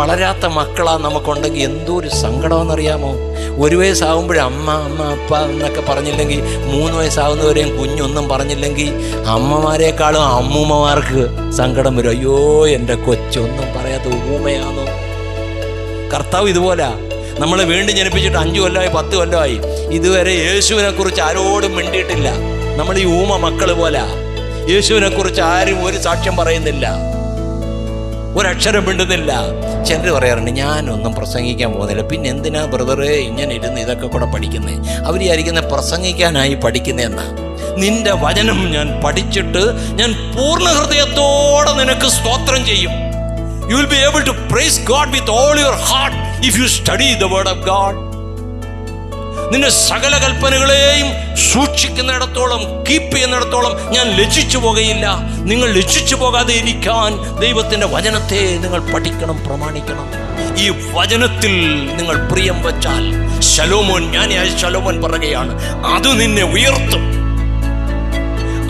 വളരാത്ത മക്കളാ നമുക്കുണ്ടെങ്കിൽ എന്തോ ഒരു സങ്കടമെന്നറിയാമോ? 1 വയസ്സാകുമ്പോഴേ അമ്മ അമ്മ അപ്പ എന്നൊക്കെ പറഞ്ഞില്ലെങ്കിൽ, 3 വയസ്സാകുന്നവരെയും കുഞ്ഞൊന്നും പറഞ്ഞില്ലെങ്കിൽ അമ്മമാരെക്കാളും അമ്മൂമ്മമാർക്ക് സങ്കടം വരും. അയ്യോ എൻ്റെ കൊച്ചൊന്നും പറയാത്ത ഊമയാണോ. കർത്താവ് ഇതുപോലെ നമ്മളെ വീണ്ടും ജനിപ്പിച്ചിട്ട് 5 കൊല്ലമായി 10 കൊല്ലമായി ഇതുവരെ യേശുവിനെ കുറിച്ച് ആരോടും മിണ്ടിയിട്ടില്ല. നമ്മൾ ഈ ഊമ മക്കൾ പോലെ യേശുവിനെ കുറിച്ച് ആരും ഒരു സാക്ഷ്യം പറയുന്നില്ല, ഒരക്ഷരം മിണ്ടുന്നില്ല. ചിലർ പറയാറുണ്ട് ഞാനൊന്നും പ്രസംഗിക്കാൻ പോകുന്നില്ല, പിന്നെ എന്തിനാ ബ്രദറെ ഇങ്ങനെ ഇരുന്ന് ഇതൊക്കെ കൂടെ പഠിക്കുന്നേ? അവർ വിചാരിക്കുന്ന പ്രസംഗിക്കാനായി പഠിക്കുന്നതെന്നാ. നിന്റെ വചനം ഞാൻ പഠിച്ചിട്ട് ഞാൻ പൂർണ്ണ ഹൃദയത്തോടെ നിനക്ക് സ്തോത്രം ചെയ്യും. You will be able to praise God with all your heart if you study the word of God. നിന്റെ സകല കൽപ്പനകളെയും സൂക്ഷിക്കുന്നിടത്തോളം, കീപ്പ് ചെയ്യുന്നിടത്തോളം ഞാൻ ലജ്ജിച്ചു പോകുകയില്ല. നിങ്ങൾ ലജ്ജിച്ചു പോകാതെ ഇരിക്കാൻ ദൈവത്തിൻ്റെ വചനത്തെ നിങ്ങൾ പഠിക്കണം, പ്രമാണിക്കണം. ഈ വചനത്തിൽ നിങ്ങൾ പ്രിയം വച്ചാൽ, ശലോമോൻ, ജ്ഞാനിയായ ശലോമോൻ പറയുകയാണ്, അത് നിന്നെ ഉയർത്തും,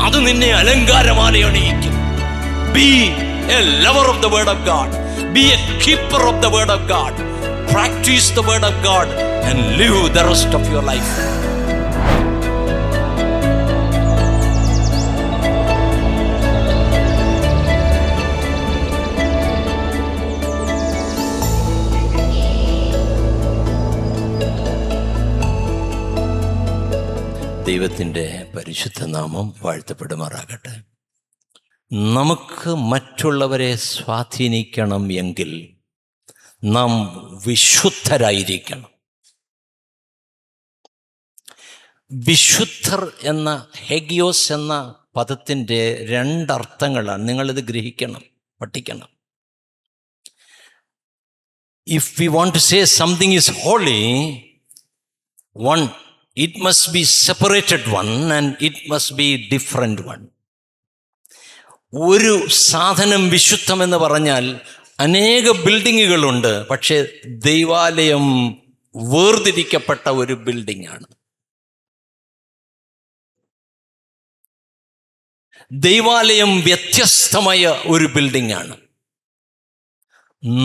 അത് നിന്നെ അലങ്കാരമാല അണിയിക്കും. Be a lover of the word of God. Be a keeper of the word of God. Practice the word of God and live the rest of your life. ദൈവത്തിൻ്റെ പരിശുദ്ധ നാമം വാഴ്ത്തപ്പെടുമാറാകട്ടെ. നമുക്ക് മറ്റുള്ളവരെ സ്വാധീനിക്കണം എങ്കിൽ നാം വിശുദ്ധരായിരിക്കണം. വിശുദ്ധർ എന്ന ഹെഗിയോസ് എന്ന പദത്തിൻ്റെ 2 അർത്ഥങ്ങളാണ്. നിങ്ങളിത് ഗ്രഹിക്കണം, പഠിക്കണം. If we want to say something is holy, one, it must be separated one and it must be different one. ഒരു സാധനം വിശുദ്ധമെന്ന് പറഞ്ഞാൽ അനേക ബിൽഡിങ്ങുകളുണ്ട്, പക്ഷേ ദൈവാലയം വേർതിരിക്കപ്പെട്ട ഒരു ബിൽഡിംഗ് ആണ്. ദൈവാലയം വ്യത്യസ്തമായ ഒരു ബിൽഡിംഗ് ആണ്.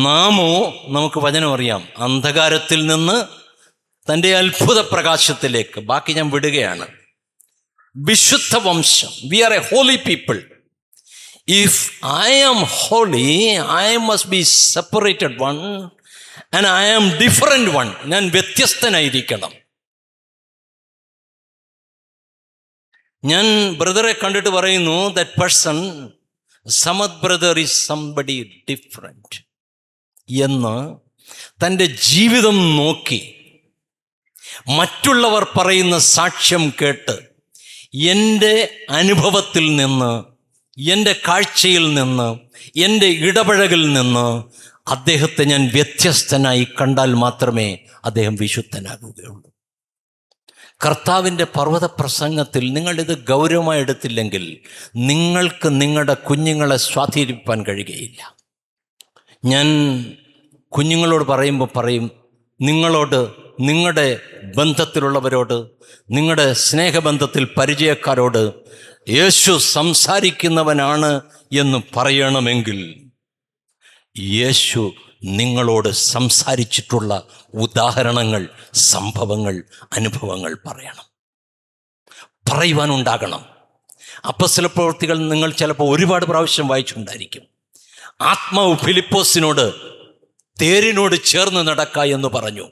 നാമോ, നമുക്ക് വചനം അറിയാം, അന്ധകാരത്തിൽ നിന്ന് തൻ്റെ അത്ഭുത പ്രകാശത്തിലേക്ക്. ബാക്കി ഞാൻ വിടുകയാണ്. വിശുദ്ധ വംശം, we are a holy people. If I am holy, I must be separated one and I am different one. ഞാൻ വ്യത്യസ്തനായിരിക്കണം. ഞാൻ ബ്രദറെ കണ്ടിട്ട് പറയുന്നു, that person, Samath brother is somebody different എന്ന് തൻ്റെ ജീവിതം നോക്കി മറ്റുള്ളവർ പറയുന്ന സാക്ഷ്യം കേട്ട് എൻ്റെ അനുഭവത്തിൽ നിന്ന്, എൻ്റെ കാഴ്ചയിൽ നിന്ന്, എൻ്റെ ഇടപഴകലിൽ നിന്ന് അദ്ദേഹത്തെ ഞാൻ വ്യത്യസ്തനായി കണ്ടാൽ മാത്രമേ അദ്ദേഹം വിശുദ്ധനാകുകയുള്ളൂ. കർത്താവിൻ്റെ പർവ്വത പ്രസംഗത്തിൽ നിങ്ങളിത് ഗൗരവമായി എടുത്തില്ലെങ്കിൽ നിങ്ങൾക്ക് നിങ്ങളുടെ കുഞ്ഞുങ്ങളെ സ്വാധീനിപ്പാൻ കഴിയുകയില്ല. ഞാൻ കുഞ്ഞുങ്ങളോട് പറയും, നിങ്ങളോട്, നിങ്ങളുടെ ബന്ധത്തിലുള്ളവരോട്, നിങ്ങളുടെ സ്നേഹബന്ധത്തിൽ പരിചയക്കാരോട് യേശു സംസാരിക്കുന്നവനാണ് എന്ന് പറയണമെങ്കിൽ യേശു നിങ്ങളോട് സംസാരിച്ചിട്ടുള്ള ഉദാഹരണങ്ങൾ, സംഭവങ്ങൾ, അനുഭവങ്ങൾ പറയുവാനുണ്ടാകണം. അപ്പോസ്തലപ്രവൃത്തികൾ നിങ്ങൾ ചിലപ്പോൾ ഒരുപാട് പ്രാവശ്യം വായിച്ചിട്ടുണ്ടായിരിക്കും. ആത്മാവ് ഫിലിപ്പോസിനോട് തേരിനോട് ചേർന്ന് നടക്ക എന്ന് പറഞ്ഞു.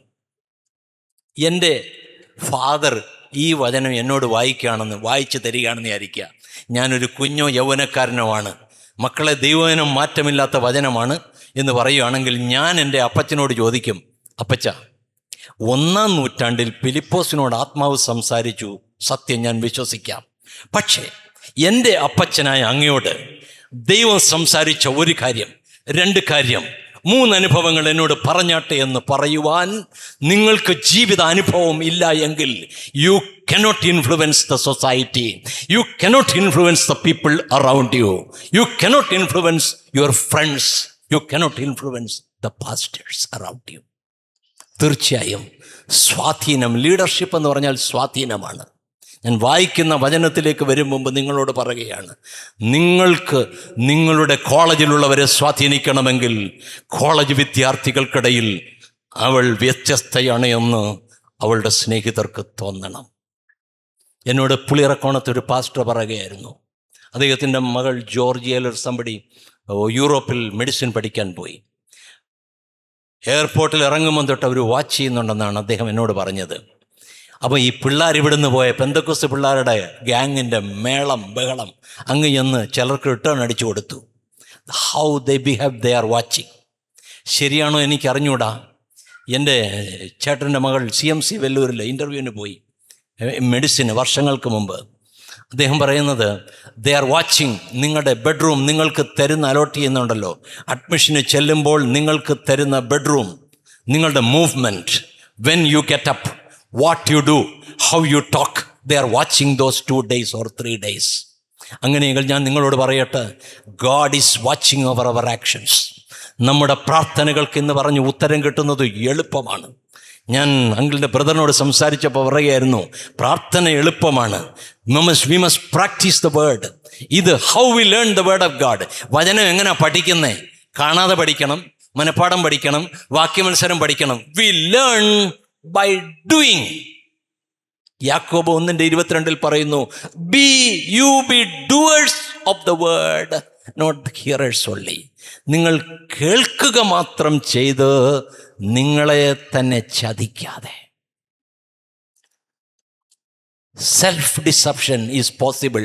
എൻ്റെ ഫാദർ ഈ വചനം എന്നോട് വായിച്ചു തരികയാണെന്ന് വിചാരിക്കുക. ഞാനൊരു കുഞ്ഞോ യൗവനക്കാരനോ ആണ്, മക്കളെ ദൈവവചനം മാറ്റമില്ലാത്ത വചനമാണ് എന്ന് പറയുകയാണെങ്കിൽ ഞാൻ എൻ്റെ അപ്പച്ചനോട് ചോദിക്കും, അപ്പച്ച, 1-ാം നൂറ്റാണ്ടിൽ ഫിലിപ്പോസിനോട് ആത്മാവ് സംസാരിച്ചു, സത്യം ഞാൻ വിശ്വസിക്കാം. പക്ഷേ എൻ്റെ അപ്പച്ചനായ അങ്ങയോട് ദൈവം സംസാരിച്ച 1 കാര്യം, 2 കാര്യം, 3 അനുഭവങ്ങൾ എന്നോട് പറഞ്ഞാട്ടെ എന്ന് പറയുവാൻ നിങ്ങൾക്ക് ജീവിത അനുഭവം ഇല്ല എങ്കിൽ U cannot influence the society, you cannot influence the people around you, you cannot influence your friends, you cannot influence the pastors around you. തീർച്ചയായും സ്വാധീനം, ലീഡർഷിപ്പ് എന്ന് പറഞ്ഞാൽ സ്വാധീനമാണ്. ഞാൻ വായിക്കുന്ന വചനത്തിലേക്ക് വരും മുമ്പ് നിങ്ങളോട് പറയുകയാണ്, നിങ്ങൾക്ക് നിങ്ങളുടെ കോളേജിലുള്ളവരെ സ്വാധീനിക്കണമെങ്കിൽ കോളേജ് വിദ്യാർത്ഥികൾക്കിടയിൽ അവൾ വ്യത്യസ്തയാണ് എന്ന് അവളുടെ സ്നേഹിതർക്ക് തോന്നണം. എന്നോട് പുളിയറക്കോണത്തൊരു പാസ്റ്റർ പറയുകയായിരുന്നു, അദ്ദേഹത്തിൻ്റെ മകൾ ജോർജിയയിൽ സംബടി യൂറോപ്പിൽ മെഡിസിൻ പഠിക്കാൻ പോയി. എയർപോർട്ടിൽ ഇറങ്ങുമ്പോൾ തൊട്ട് അവർ വാച്ച് ചെയ്യുന്നുണ്ടെന്നാണ് അദ്ദേഹം എന്നോട് പറഞ്ഞത്. അപ്പോൾ ഈ പിള്ളേർ ഇവിടുന്ന് പോയ പെന്തക്കോസ്ത് പിള്ളേരുടെ ഗ്യാങ്ങിൻ്റെ മേളം ബഹളം അങ്ങ് ചെന്ന് ചിലർക്ക് റിട്ടേൺ അടിച്ചു കൊടുത്തു. How they behave, they are watching. ശരിയാണോ എനിക്കറിഞ്ഞൂടാ. എൻ്റെ ചേട്ടൻ്റെ മകൾ CMC വെല്ലൂരിൽ ഇൻ്റർവ്യൂവിന് പോയി, മെഡിസിന്, വർഷങ്ങൾക്ക് മുമ്പ്. അദ്ദേഹം പറയുന്നത്, ദേ ആർ വാച്ചിങ്. നിങ്ങളുടെ ബെഡ്റൂം നിങ്ങൾക്ക് തരുന്ന അലോട്ട് ചെയ്യുന്നുണ്ടല്ലോ, അഡ്മിഷന് ചെല്ലുമ്പോൾ നിങ്ങൾക്ക് തരുന്ന ബെഡ്റൂം, നിങ്ങളുടെ movement, when you get up, what you do, how you talk, they are watching those 2 days or 3 days. അങ്ങനെയെങ്കിൽ ഞാൻ നിങ്ങളോട് പറയട്ടെ, God is watching over our actions. നമ്മുടെ പ്രാർത്ഥനകൾക്ക് എന്ന് പറഞ്ഞ് ഉത്തരം കിട്ടുന്നത് എളുപ്പമാണ്. ഞാൻ അങ്കിളിൻ്റെ ബ്രദറിനോട് സംസാരിച്ചപ്പോൾ പറയുകയായിരുന്നു, പ്രാർത്ഥന എളുപ്പമാണ്. We must practise the word. ഇത് how we learn the word of God. വചനം എങ്ങനെ പഠിക്കുന്നേ? കാണാതെ പഠിക്കണം, മനപ്പാഠം പഠിക്കണം, വാക്യമത്സരം പഠിക്കണം. We learn by doing. യാക്കോബ് 1:22 പറയുന്നു, be doers of the word, not hearers only. നിങ്ങൾ കേൾക്കുക മാത്രം ചെയ്ത് നിങ്ങളെ തന്നെ ചതിക്കാതെ. Self deception is possible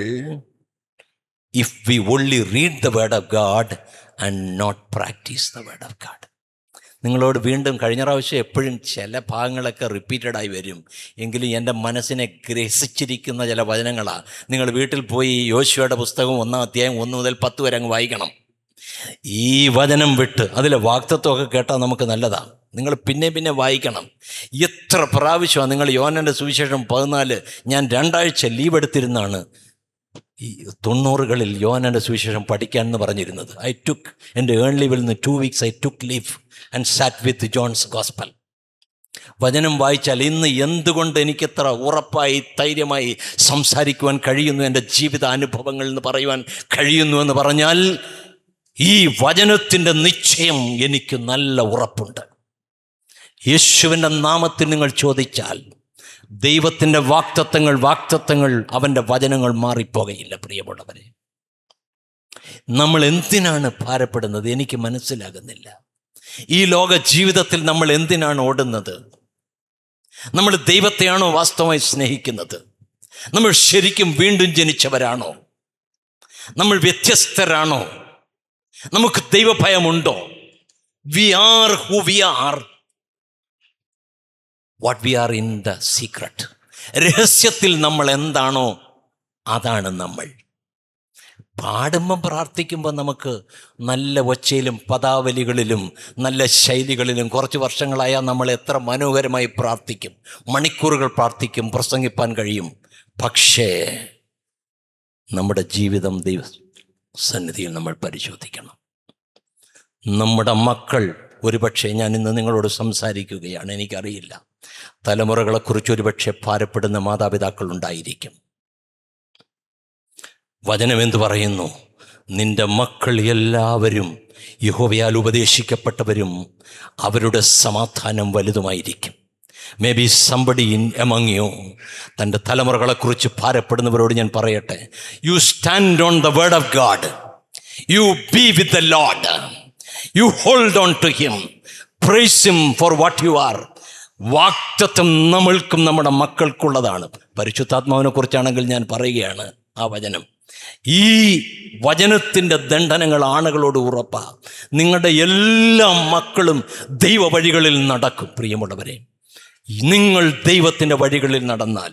if we only read the word of God and not practise the word of God. നിങ്ങളോട് വീണ്ടും, കഴിഞ്ഞ പ്രാവശ്യം എപ്പോഴും ചില ഭാഗങ്ങളൊക്കെ റിപ്പീറ്റഡായി വരും, എങ്കിലും എൻ്റെ മനസ്സിനെ ഗ്രസിച്ചിരിക്കുന്ന ചില വചനങ്ങളാണ്. നിങ്ങൾ വീട്ടിൽ പോയി യോശുവയുടെ പുസ്തകം 1-ാം അധ്യായം 1 മുതൽ 10 വരെ അങ്ങ് വായിക്കണം. ഈ വചനം വിട്ട് അതിലെ വാക്തത്വമൊക്കെ കേട്ടാൽ നമുക്ക് നല്ലതാണ്. നിങ്ങൾ പിന്നെ വായിക്കണം. എത്ര പ്രാവശ്യമാണ് നിങ്ങൾ യോഹന്നാൻ്റെ സുവിശേഷം 14, ഞാൻ 2 ആഴ്ച ലീവ് എടുത്തിരുന്നാണ് ഈ 90കളിൽ യോഹന്നാൻ്റെ സുവിശേഷം പഠിക്കാൻ എന്ന് പറഞ്ഞിരുന്നത്. എൻ്റെ ഏൺ ലീവിൽ നിന്ന് 2 weeks I took leave and sat with John's Gospel. വചനം വായിച്ചാൽ ഇന്ന് എന്തുകൊണ്ട് എനിക്കെത്ര ഉറപ്പായി ധൈര്യമായി സംസാരിക്കുവാൻ കഴിയുന്നു, എൻ്റെ ജീവിത അനുഭവങ്ങൾ എന്ന് പറയുവാൻ കഴിയുന്നു എന്ന് പറഞ്ഞാൽ ഈ വചനത്തിൻ്റെ നിശ്ചയം എനിക്ക് നല്ല ഉറപ്പുണ്ട്. യേശുവിൻ്റെ നാമത്തിൽ നിങ്ങൾ ചോദിച്ചാൽ ദൈവത്തിൻ്റെ വാക്തത്വങ്ങൾ അവൻ്റെ വചനങ്ങൾ മാറിപ്പോകയില്ല. പ്രിയമുള്ളവരെ, നമ്മൾ എന്തിനാണ് ഭാരപ്പെടുന്നത്? എനിക്ക് മനസ്സിലാകുന്നില്ല. ഈ ലോക ജീവിതത്തിൽ നമ്മൾ എന്തിനാണ് ഓടുന്നത്? നമ്മൾ ദൈവത്തെയാണോ വാസ്തവമായി സ്നേഹിക്കുന്നത്? നമ്മൾ ശരിക്കും വീണ്ടും ജനിച്ചവരാണോ? നമ്മൾ വ്യത്യസ്തരാണോ? നമുക്ക് ദൈവഭയമുണ്ടോ? We are who we are, what we are in the secret. രഹസ്യത്തിൽ നമ്മൾ എന്താണോ അതാണ് നമ്മൾ. പാടുമ്പം പ്രാർത്ഥിക്കുമ്പോൾ നമുക്ക് നല്ല ഒച്ചയിലും പദാവലികളിലും നല്ല ശൈലികളിലും കുറച്ച് വർഷങ്ങളായാൽ നമ്മൾ എത്ര മനോഹരമായി പ്രാർത്ഥിക്കും, മണിക്കൂറുകൾ പ്രാർത്ഥിക്കും, പ്രസംഗിപ്പാൻ കഴിയും. പക്ഷേ നമ്മുടെ ജീവിതം ദൈവ സന്നിധിയിൽ നമ്മൾ പരിശോധിക്കണം. നമ്മുടെ മക്കൾ, ഒരുപക്ഷെ ഞാൻ ഇന്ന് നിങ്ങളോട് സംസാരിക്കുകയാണ്, എനിക്കറിയില്ല, തലമുറകളെക്കുറിച്ച് ഒരുപക്ഷെ ഭാരപ്പെടുന്ന മാതാപിതാക്കൾ ഉണ്ടായിരിക്കും. വചനം എന്തു പറയുന്നു? നിന്റെ മക്കൾ എല്ലാവരും യഹോവയാൽ ഉപദേശിക്കപ്പെട്ടവരും അവരുടെ സമാധാനം വലുതുമായിരിക്കും. May be somebody in among you. തൻ്റെ തലമുറകളെക്കുറിച്ച് ഭാരപ്പെടുന്നവരോട് ഞാൻ പറയട്ടെ, you stand on the word of God, you be with the Lord, you hold on to him, praise him for what you are. വാക്തത്വം നമ്മൾക്കും നമ്മുടെ മക്കൾക്കുള്ളതാണ്. പരിശുദ്ധാത്മാവിനെ കുറിച്ചാണെങ്കിൽ ഞാൻ പറയുകയാണ് ആ വചനം. ഈ വചനത്തിൻ്റെ ദണ്ഡനങ്ങൾ ആണുകളോട് ഉറപ്പാ. നിങ്ങളുടെ എല്ലാ മക്കളും ദൈവ വഴികളിൽ നടക്കും. പ്രിയമുള്ളവരെ, നിങ്ങൾ ദൈവത്തിൻ്റെ വഴികളിൽ നടന്നാൽ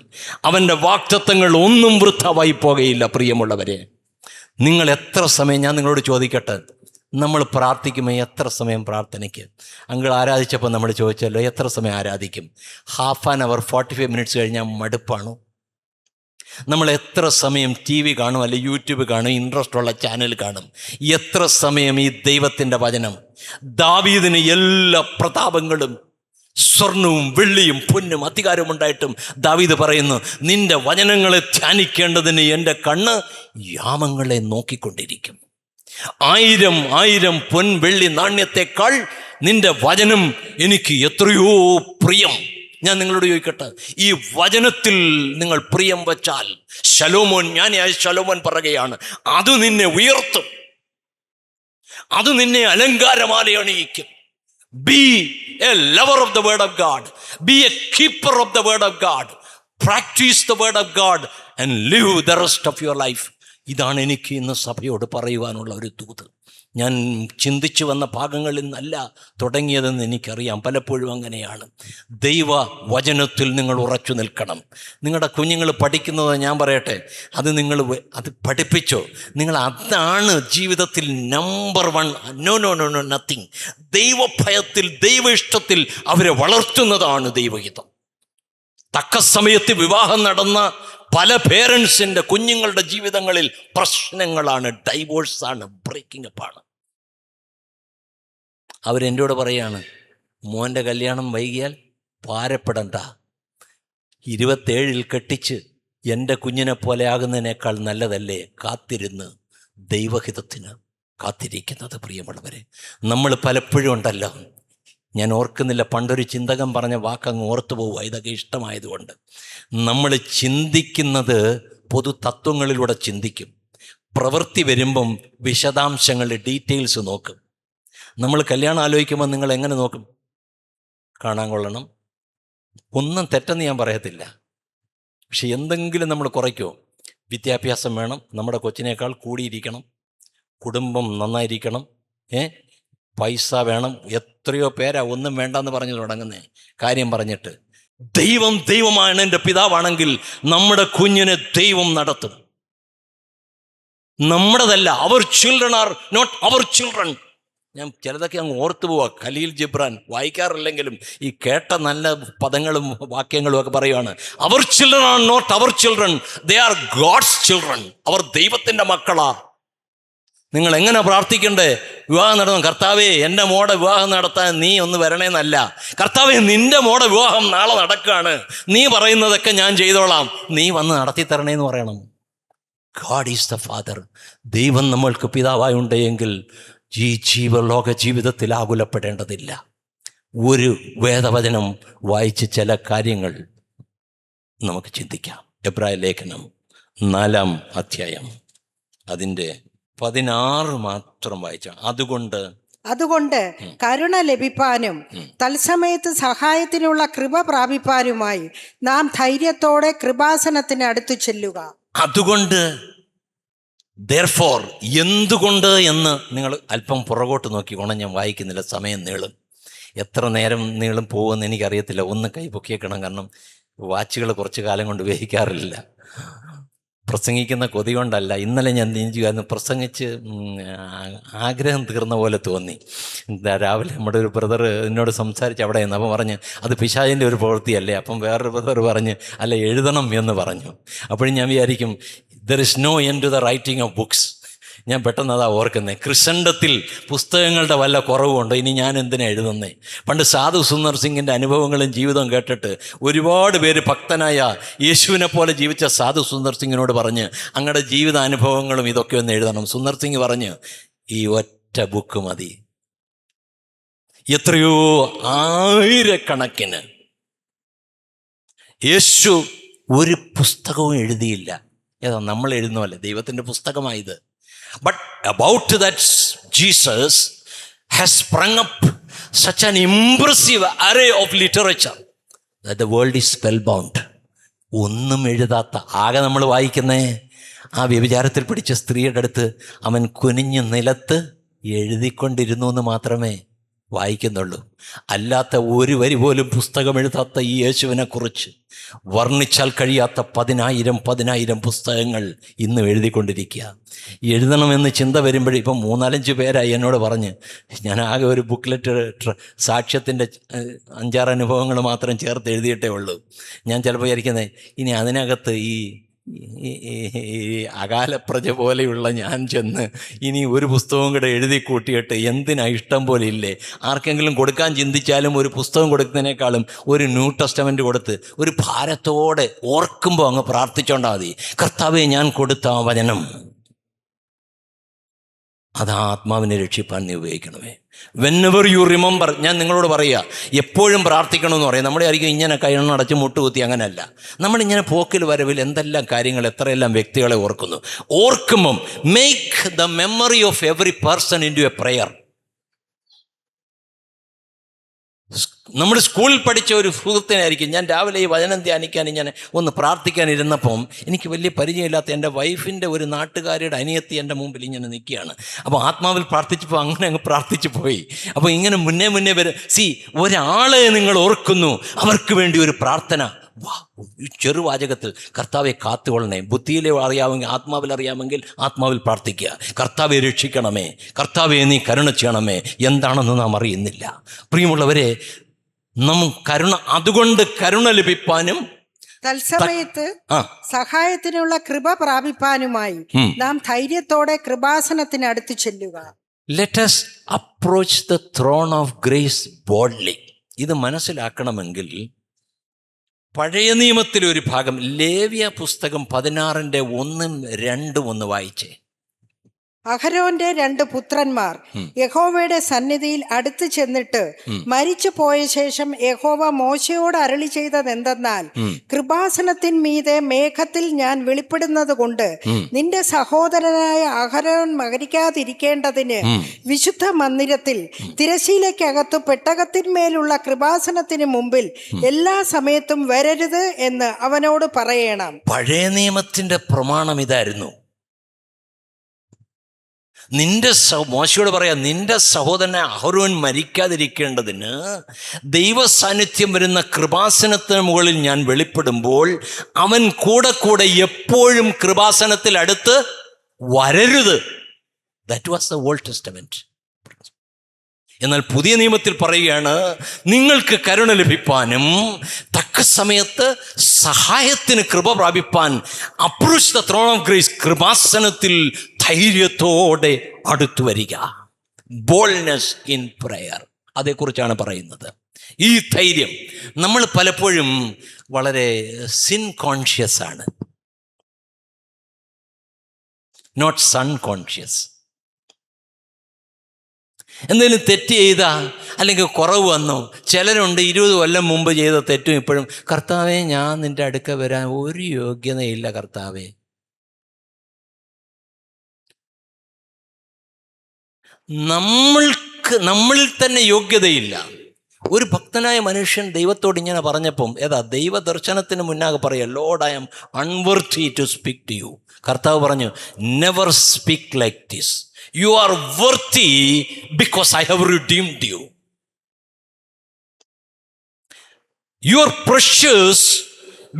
അവൻ്റെ വാക്തത്വങ്ങൾ ഒന്നും വൃഥാവായി പോകുകയില്ല. പ്രിയമുള്ളവരെ, നിങ്ങൾ എത്ര സമയം, ഞാൻ നിങ്ങളോട് ചോദിക്കട്ടെ, നമ്മൾ പ്രാർത്ഥിക്കുമ്പോൾ എത്ര സമയം പ്രാർത്ഥനയ്ക്ക്? അങ്കിൾ ആരാധിച്ചപ്പോൾ നമ്മൾ ചോദിച്ചല്ലോ, എത്ര സമയം ആരാധിക്കും? 1/2 hour 45 minutes കഴിഞ്ഞാൽ മടുപ്പാണോ? നമ്മൾ എത്ര സമയം TV കാണും, അല്ലെങ്കിൽ യൂട്യൂബ് കാണും, ഇൻട്രസ്റ്റ് ഉള്ള ചാനൽ കാണും? എത്ര സമയം ഈ ദൈവത്തിൻ്റെ വചനം? ദാവീദിന് എല്ലാ പ്രതാപങ്ങളും സ്വർണവും വെള്ളിയും പൊന്നും അധികാരവും ഉണ്ടായിട്ടും ദാവീദ് പറയുന്നു, നിന്റെ വചനങ്ങളെ ധ്യാനിക്കേണ്ടതിന് എൻ്റെ കണ്ണ് യാമങ്ങളെ നോക്കിക്കൊണ്ടിരിക്കും. 1000 പൊൻ വെള്ളി നാണ്യത്തെക്കാൾ നിന്റെ വചനം എനിക്ക് എത്രയോ പ്രിയം. ഞാൻ നിങ്ങളോട് ചോദിക്കട്ടെ, ഈ വചനത്തിൽ നിങ്ങൾ പ്രിയം വച്ചാൽ, ശലോമോൻ, ജ്ഞാനിയായ ശലോമോൻ പറയുകയാണ്, അത് നിന്നെ ഉയർത്തും, അത് നിന്നെ അലങ്കാരമാല അണിയിക്കും. Be a lover of the word of God. Be a keeper of the word of God. Practice the word of God and live the rest of your life. ഇതാണ് എനിക്ക് ഇന്ന് സഭയോട് പറയുവാനുള്ള ഒരു ദൂത്. ഞാൻ ചിന്തിച്ചു വന്ന ഭാഗങ്ങളിൽ നിന്നല്ല തുടങ്ങിയതെന്ന് എനിക്കറിയാം. പലപ്പോഴും അങ്ങനെയാണ്. ദൈവ വചനത്തിൽ നിങ്ങൾ ഉറച്ചു നിൽക്കണം. നിങ്ങളുടെ കുഞ്ഞുങ്ങൾ പഠിക്കുന്നത് ഞാൻ പറയട്ടെ, അത് പഠിപ്പിച്ചോ. നിങ്ങൾ അതാണ് ജീവിതത്തിൽ നമ്പർ 1. നത്തിങ്. ദൈവഭയത്തിൽ, ദൈവ ഇഷ്ടത്തിൽ അവരെ വളർത്തുന്നതാണ് ദൈവഹിതം. തക്ക സമയത്ത് വിവാഹം നടന്ന പല പേരൻസിൻ്റെ കുഞ്ഞുങ്ങളുടെ ജീവിതങ്ങളിൽ പ്രശ്നങ്ങളാണ്, ഡൈവോഴ്സാണ്, ബ്രേക്കിംഗ് അപ്പാണ്. അവരെൻ്റെ കൂടെ പറയാണ്, മോൻ്റെ കല്യാണം വൈകിയാൽ ഭാരപ്പെടണ്ട, 27 കെട്ടിച്ച് എൻ്റെ കുഞ്ഞിനെ പോലെ ആകുന്നതിനേക്കാൾ നല്ലതല്ലേ കാത്തിരുന്ന് ദൈവഹിതത്തിന് കാത്തിരിക്കുന്നത്. പ്രിയമുള്ളവരെ, നമ്മൾ പലപ്പോഴും ഉണ്ടല്ലോ, ഞാൻ ഓർക്കുന്നില്ല, പണ്ടൊരു ചിന്തകൻ പറഞ്ഞ വാക്കങ്ങ് ഓർത്തു പോവുക, ഇതൊക്കെ ഇഷ്ടമായതുകൊണ്ട്. നമ്മൾ ചിന്തിക്കുന്നത് പൊതു തത്വങ്ങളിലൂടെ ചിന്തിക്കും, പ്രവൃത്തി വരുമ്പം വിശദാംശങ്ങൾ, ഡീറ്റെയിൽസ് നോക്കും. നമ്മൾ കല്യാണം ആലോചിക്കുമ്പോൾ നിങ്ങൾ എങ്ങനെ നോക്കും? കാണാൻ കൊള്ളണം, ഒന്നും തെറ്റെന്ന് ഞാൻ പറയത്തില്ല, പക്ഷെ എന്തെങ്കിലും നമ്മൾ കുറയ്ക്കുമോ? വിദ്യാഭ്യാസം വേണം, നമ്മുടെ കൊച്ചിനേക്കാൾ കൂടിയിരിക്കണം, കുടുംബം നന്നായിരിക്കണം, പൈസ വേണം. എത്രയോ പേരാ ഒന്നും വേണ്ടെന്ന് പറഞ്ഞു തുടങ്ങുന്നേ കാര്യം പറഞ്ഞിട്ട്. ദൈവം ദൈവമാണ് എൻ്റെ പിതാവാണെങ്കിൽ നമ്മുടെ കുഞ്ഞിനെ ദൈവം നടത്തും. നമ്മുടേതല്ല. Our children are not our children. ഞാൻ ചിലതൊക്കെ അങ്ങ് ഓർത്തു പോവാ. ഖലീൽ ജിബ്രാൻ വായിക്കാറില്ലെങ്കിലും ഈ കേട്ട നല്ല പദങ്ങളും വാക്യങ്ങളും ഒക്കെ പറയുകയാണ്. Our children are not our children, they are God's children. അവർ ദൈവത്തിൻ്റെ മക്കളാ. നിങ്ങൾ എങ്ങനെ പ്രാർത്ഥിക്കണ്ടേ? വിവാഹം നടന്നു, കർത്താവേ എൻ്റെ മോടെ വിവാഹം നടത്താൻ നീ ഒന്ന് വരണേന്നല്ല. കർത്താവേ, നിൻ്റെ മോടെ വിവാഹം നാളെ നടക്കുകയാണ്, നീ പറയുന്നതൊക്കെ ഞാൻ ചെയ്തോളാം, നീ വന്ന് നടത്തി തരണേന്ന് പറയണം. God is the father. ദൈവം നമ്മൾക്ക് പിതാവായുണ്ടെങ്കിൽ ഈ ലോക ജീവിതത്തിൽ ആകുലപ്പെടേണ്ടതില്ല. ഒരു വേദവചനം വായിച്ച് ചില കാര്യങ്ങൾ നമുക്ക് ചിന്തിക്കാം. എബ്രായ ലേഖനം 4-ാം അധ്യായം അതിൻ്റെ 16 മാത്രം വായിച്ച. അതുകൊണ്ട് കരുണ ലഭിപ്പാനും തത്സമയത്ത് സഹായത്തിനുള്ള കൃപ പ്രാപിപ്പാനുമായി നാം ധൈര്യത്തോടെ കൃപാസനത്തിന് അടുത്തു ചെല്ലുക. അതുകൊണ്ട്, therefore, എന്തുകൊണ്ട് എന്ന് നിങ്ങൾ അല്പം പുറകോട്ട് നോക്കിക്കോണം. ഞാൻ വായിക്കുന്നില്ല, സമയം നീളും. എത്ര നേരം നീളും പോകുമെന്ന് എനിക്കറിയത്തില്ല. ഒന്ന് കൈ പൊക്കിയേക്കണം, കാരണം വാച്ചുകൾ കുറച്ച് കാലം കൊണ്ട് ഉപയോഗിക്കാറില്ല. പ്രസംഗിക്കുന്ന കൊതി കൊണ്ടല്ല. ഇന്നലെ ഞാൻ നീഞ്ചുകാരന് പ്രസംഗിച്ച് ആഗ്രഹം തീർന്ന പോലെ തോന്നി. രാവിലെ നമ്മുടെ ഒരു ബ്രദർ എന്നോട് സംസാരിച്ച് അവിടെ നിന്ന്. അപ്പം പറഞ്ഞ് അത് പിശാചിൻ്റെ ഒരു പ്രവൃത്തിയല്ലേ. അപ്പം വേറൊരു ബ്രദർ പറഞ്ഞ് അല്ല, എഴുതണം എന്ന് പറഞ്ഞു. അപ്പോഴും ഞാൻ വിചാരിക്കും, there is no end to the writing of books. ഞാൻ പെട്ടെന്ന് അതാ ഓർക്കുന്നത്. ക്രിസ്ത്യൻഡത്തിൽ പുസ്തകങ്ങളുടെ വല്ല കുറവുണ്ടോ? ഇനി ഞാൻ എന്തിനാ എഴുതുന്നേ? പണ്ട് സാധു സുന്ദർ സിംഗിൻ്റെ അനുഭവങ്ങളും ജീവിതവും കേട്ടിട്ട് ഒരുപാട് പേര് ഭക്തനായ യേശുവിനെ പോലെ ജീവിച്ച സാധു സുന്ദർ സിംഗിനോട് പറഞ്ഞ് അങ്ങയുടെ ജീവിതാനുഭവങ്ങളും ഇതൊക്കെ ഒന്ന് എഴുതണം. സുന്ദർ സിംഗ് പറഞ്ഞ് ഈ ഒറ്റ ബുക്ക് മതി. എത്രയോ ആയിരക്കണക്കിന്. യേശു ഒരു പുസ്തകവും എഴുതിയില്ല. ഏതാ നമ്മൾ എഴുതുന്നല്ലേ, ദൈവത്തിൻ്റെ പുസ്തകമായത്. But about that, Jesus has sprung up such an impressive array of literature that the world is spellbound. ഒന്നും എഴുതാത്ത, ആകെ നമ്മൾ വായിക്കുന്നേ ആ വ്യഭിചാരത്തിൽ പിടിച്ച സ്ത്രീയുടെ അടുത്ത് അവൻ കുനിഞ്ഞ് നിലത്ത് എഴുതിക്കൊണ്ടിരുന്നു എന്ന് മാത്രമേ വായിക്കുന്നുള്ളൂ. അല്ലാത്ത ഒരു വരി പോലും പുസ്തകം എഴുതാത്ത ഈ യേശുവിനെ കുറിച്ച് വർണ്ണിച്ചാൽ കഴിയാത്ത 10,000 പുസ്തകങ്ങൾ ഇന്ന് എഴുതിക്കൊണ്ടിരിക്കുക. എഴുതണമെന്ന് ചിന്ത വരുമ്പോഴേ ഇപ്പം 3-4 പേരായി എന്നോട് പറഞ്ഞ്, ഞാൻ ആകെ ഒരു ബുക്ക്ലെറ്റ് സാക്ഷ്യത്തിൻ്റെ 5-6 അനുഭവങ്ങൾ മാത്രം ചേർത്ത് എഴുതിയിട്ടേ ഉള്ളൂ. ഞാൻ ചിലപ്പോൾ വിചാരിക്കുന്നത് ഇനി അതിനകത്ത് ഈ ഈ അകാലപ്രജ പോലെയുള്ള ഞാൻ ചെന്ന് ഇനി ഒരു പുസ്തകവും കൂടെ എഴുതി കൂട്ടിയിട്ട് എന്തിനാ, ഇഷ്ടം പോലെ ഇല്ലേ? ആർക്കെങ്കിലും കൊടുക്കാൻ ചിന്തിച്ചാലും ഒരു പുസ്തകം കൊടുക്കുന്നതിനേക്കാളും ഒരു ന്യൂ ടെസ്റ്റമെൻറ്റ് കൊടുത്ത് ഒരു ഭാരത്തോടെ ഓർക്കുമ്പോൾ അങ്ങ് പ്രാർത്ഥിച്ചോണ്ടാൽ മതി. കർത്താവേ, ഞാൻ കൊടുത്ത ആ വചനം അത് ആത്മാവിനെ രക്ഷിപ്പാൻ നീ ഉപയോഗിക്കണമേ. വെന്നെവർ യു റിമെമ്പർ, ഞാൻ നിങ്ങളോട് പറയുക, എപ്പോഴും പ്രാർത്ഥിക്കണമെന്ന് പറയും. നമ്മുടെ ആയിരിക്കും ഇങ്ങനെ കൈണ്ണടച്ച് മുട്ടുകുത്തി, അങ്ങനെയല്ല. നമ്മളിങ്ങനെ പോക്കിൽ വരവിൽ എന്തെല്ലാം കാര്യങ്ങൾ, എത്രയെല്ലാം വ്യക്തികളെ ഓർക്കുന്നു. ഓർക്കുമ്പം make the memory of every person into a prayer. നമ്മൾ സ്കൂളിൽ പഠിച്ച ഒരു സുഹൃത്തിനായിരിക്കും. ഞാൻ രാവിലെ ഈ വചനം ധ്യാനിക്കാൻ ഇങ്ങനെ ഒന്ന് പ്രാർത്ഥിക്കാനിരുന്നപ്പം എനിക്ക് വലിയ പരിചയമില്ലാത്ത എൻ്റെ വൈഫിൻ്റെ ഒരു നാട്ടുകാരിയുടെ അനിയത്തി എൻ്റെ മുമ്പിൽ ഇങ്ങനെ നിൽക്കുകയാണ്. അപ്പോൾ ആത്മാവിൽ പ്രാർത്ഥിച്ചപ്പോൾ അങ്ങനെ അങ്ങ് പ്രാർത്ഥിച്ചു പോയി. അപ്പോൾ ഇങ്ങനെ മുന്നേ വരും. ഒരാളെ നിങ്ങൾ ഓർക്കുന്നു, അവർക്ക് വേണ്ടി ഒരു പ്രാർത്ഥന. ചെറുവാചകത്തിൽ കർത്താവെ കാത്തുകൊള്ളണേ. ബുദ്ധിയിലെ അറിയാമെങ്കിൽ, ആത്മാവിൽ അറിയാമെങ്കിൽ ആത്മാവിൽ പ്രാർത്ഥിക്കുക. കർത്താവെ രക്ഷിക്കണമേ, കർത്താവെ നീ കരുണ ചെയ്യണമേ. എന്താണെന്ന് നാം അറിയുന്നില്ല. പ്രിയമുള്ളവരെ, അതുകൊണ്ട് കരുണ ലഭിപ്പാനും തത്സമയത്ത് സഹായത്തിനുള്ള കൃപ പ്രാപിപ്പാനുമായി നാം ധൈര്യത്തോടെ കൃപാസനത്തിന് അടുത്ത് ചെല്ലുക. Let us approach the throne of grace boldly. ഇത് മനസ്സിലാക്കണമെങ്കിൽ പഴയ നിയമത്തിലെ ഒരു ഭാഗം, ലേവ്യ പുസ്തകം 16:1-2 ഒന്ന് വായിച്ചേ. അഹരോന്റെ 2 പുത്രന്മാർ യഹോവയുടെ സന്നിധിയിൽ അടുത്ത് ചെന്നിട്ട് മരിച്ചു പോയ ശേഷം യഹോവ മോശയോട് അരുളി ചെയ്തതെന്തെന്നാൽ, കൃപാസനത്തിന്മീതെ മേഘത്തിൽ ഞാൻ വെളിപ്പെടുന്നത് കൊണ്ട് നിന്റെ സഹോദരനായ അഹരോൻ മരിക്കാതിരിക്കേണ്ടതിന് വിശുദ്ധ മന്ദിരത്തിൽ തിരശീലയ്ക്കകത്ത് പെട്ടകത്തിന്മേലുള്ള കൃപാസനത്തിന് മുമ്പിൽ എല്ലാ സമയത്തും വരരുത് എന്ന് അവനോട് പറയണം. പഴയ നിയമത്തിന്റെ പ്രമാണം ഇതായിരുന്നു. മോശയോട് പറയാം, നിന്റെ സഹോദരനെ അഹരോൻ മരിക്കാതിരിക്കേണ്ടതിന് ദൈവ സാന്നിധ്യം വരുന്ന കൃപാസനത്തിന് മുകളിൽ ഞാൻ വെളിപ്പെടുമ്പോൾ അവൻ കൂടെ എപ്പോഴും കൃപാസനത്തിൽ അടുത്ത് വരരുത്. That was the old testament. എന്നാൽ പുതിയ നിയമത്തിൽ പറയുകയാണ്, നിങ്ങൾക്ക് കരുണ ലഭിപ്പാനും തക്ക സമയത്ത് സഹായത്തിന് കൃപ പ്രാപിപ്പാൻ approach the thrown of grace, കൃപാസനത്തിൽ ധൈര്യത്തോടെ അടുത്തു വരിക. ബോൾഡ്നെസ് ഇൻ പ്രയർ, അതേക്കുറിച്ചാണ് പറയുന്നത്. ഈ ധൈര്യം, നമ്മൾ പലപ്പോഴും വളരെ സിൻ കോൺഷ്യസ് ആണ്, നോട്ട് സൺ കോൺഷ്യസ്. എന്തെങ്കിലും തെറ്റ് ചെയ്താ അല്ലെങ്കിൽ കുറവ് വന്നോ, ചിലരുണ്ട് 20 കൊല്ലം മുമ്പ് ചെയ്ത തെറ്റും ഇപ്പോഴും, കർത്താവേ ഞാൻ നിൻ്റെ അടുക്ക വരാൻ ഒരു യോഗ്യതയില്ല കർത്താവേ. നമ്മളിൽ തന്നെ യോഗ്യതയില്ല. ഒരു ഭക്തനായ മനുഷ്യൻ ദൈവത്തോട് ഇങ്ങനെ പറഞ്ഞപ്പം, ദൈവ ദർശനത്തിന് മുന്നാകെ പറയുക, Lord I am unworthy to speak to you. കർത്താവ് പറഞ്ഞു, never speak like this. You are worthy because I have redeemed you. You are precious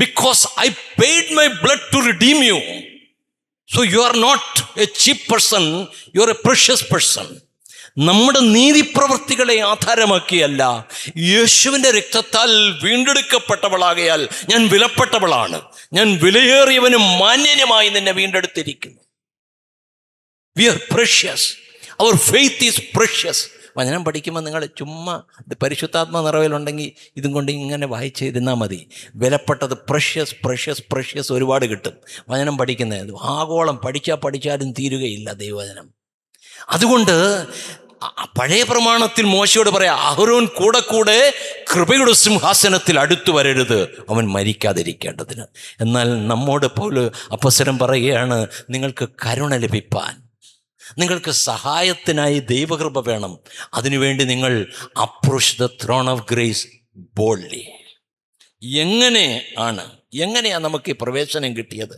because I paid my blood to redeem you. So you are not a cheap person, you are a precious person. നമ്മുടെ നീതിപ്രവൃത്തികളെ ആധാരമാക്കിയല്ല, യേശുവിൻ്റെ രക്തത്താൽ വീണ്ടെടുക്കപ്പെട്ടവളാകയാൽ ഞാൻ വിലപ്പെട്ടവളാണ്, ഞാൻ വിലയേറിയവനും മാന്യനുമായി നിന്നെ വീണ്ടെടുത്തിരിക്കുന്നു. We are precious. Our faith is precious. വചനം പഠിക്കുമ്പോൾ നിങ്ങൾ ചുമ്മാ പരിശുദ്ധാത്മ നിറവിലുണ്ടെങ്കിൽ ഇതും കൊണ്ട് ഇങ്ങനെ വായിച്ചിരുന്നാൽ മതി. വിലപ്പെട്ടത് പ്രഷ്യസ് പ്രഷ്യസ് പ്രഷ്യസ് ഒരുപാട് കിട്ടും. വചനം പഠിക്കുന്നത് ആഗോളം പഠിച്ചാലും തീരുകയില്ല ദൈവവചനം. അതുകൊണ്ട് പഴയ പ്രമാണത്തിൽ മോശയോട് പറയാം, അഹരോൻ കൂടെ കൃപയുടെ സിംഹാസനത്തിൽ അടുത്തു വരരുത്, അവൻ മരിക്കാതിരിക്കേണ്ടതിന്. എന്നാൽ നമ്മോട് പൗലോസ് അപ്പോസ്തലൻ പറയുകയാണ്, നിങ്ങൾക്ക് കരുണ ലഭിപ്പാൻ, നിങ്ങൾക്ക് സഹായത്തിനായി ദൈവകൃപ വേണം. അതിനുവേണ്ടി നിങ്ങൾ approach the thrown of grace boldly. എങ്ങനെയാണ് നമുക്ക് ഈ പ്രവേശനം കിട്ടിയത്?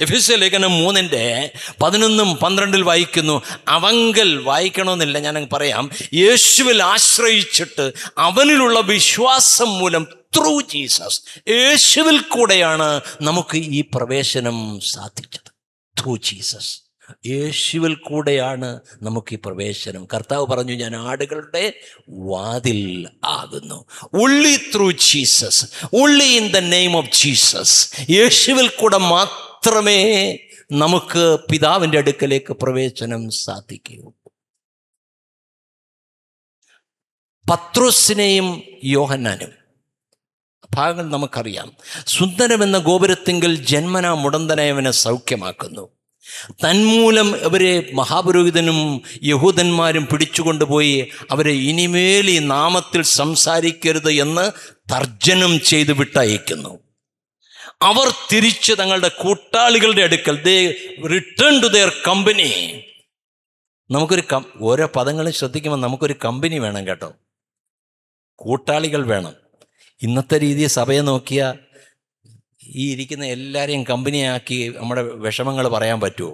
എഫെസ്യ ലേഖനം 3:11-12 വായിക്കുന്നു. അവങ്കൽ വായിക്കണമെന്നില്ല, ഞാനങ്ങ് പറയാം. യേശുവിൽ ആശ്രയിച്ചിട്ട് അവനിലുള്ള വിശ്വാസം മൂലം ത്രൂ ജീസസ്, യേശുവിൽ കൂടെയാണ് നമുക്ക് ഈ പ്രവേശനം സാധിച്ചത്. Through Jesus. യേശുവിൽ കൂടെയാണ് നമുക്ക് ഈ പ്രവേശനം. കർത്താവ് പറഞ്ഞു, ഞാൻ ആടുകളുടെ വാതിൽ ആകുന്നു. only through Jesus, only in the name of Jesus. യേശുവിൽ കൂടെ മാത്രമേ നമുക്ക് പിതാവിൻ്റെ അടുക്കലേക്ക് പ്രവേശനം സാധിക്കൂ. പത്രോസിനെയും യോഹന്നാനും ഭാഗങ്ങൾ നമുക്കറിയാം. സുന്ദരമെന്ന ഗോപുരത്തിങ്കൽ ജന്മനാ മുടന്തനായവനെ സൗഖ്യമാക്കുന്നു. തന്മൂലം അവരെ മഹാപുരോഹിതനും യഹൂദന്മാരും പിടിച്ചുകൊണ്ടുപോയി അവരെ ഇനിമേൽ ഈ നാമത്തിൽ സംസാരിക്കരുത് എന്ന് തർജ്ജനം ചെയ്ത് വിട്ടയക്കുന്നു. അവർ തിരിച്ച് തങ്ങളുടെ കൂട്ടാളികളുടെ അടുക്കൽ, they return to their company. നമുക്കൊരു ഓരോ പദങ്ങളും ശ്രദ്ധിക്കുമ്പോൾ നമുക്കൊരു കമ്പനി വേണം കേട്ടോ, കൂട്ടാളികൾ വേണം. ഇന്നത്തെ രീതിയിൽ സഭയെ നോക്കിയാൽ ഈ ഇരിക്കുന്ന എല്ലാവരെയും കമ്പനിയാക്കി നമ്മുടെ വിഷമങ്ങൾ പറയാൻ പറ്റുമോ?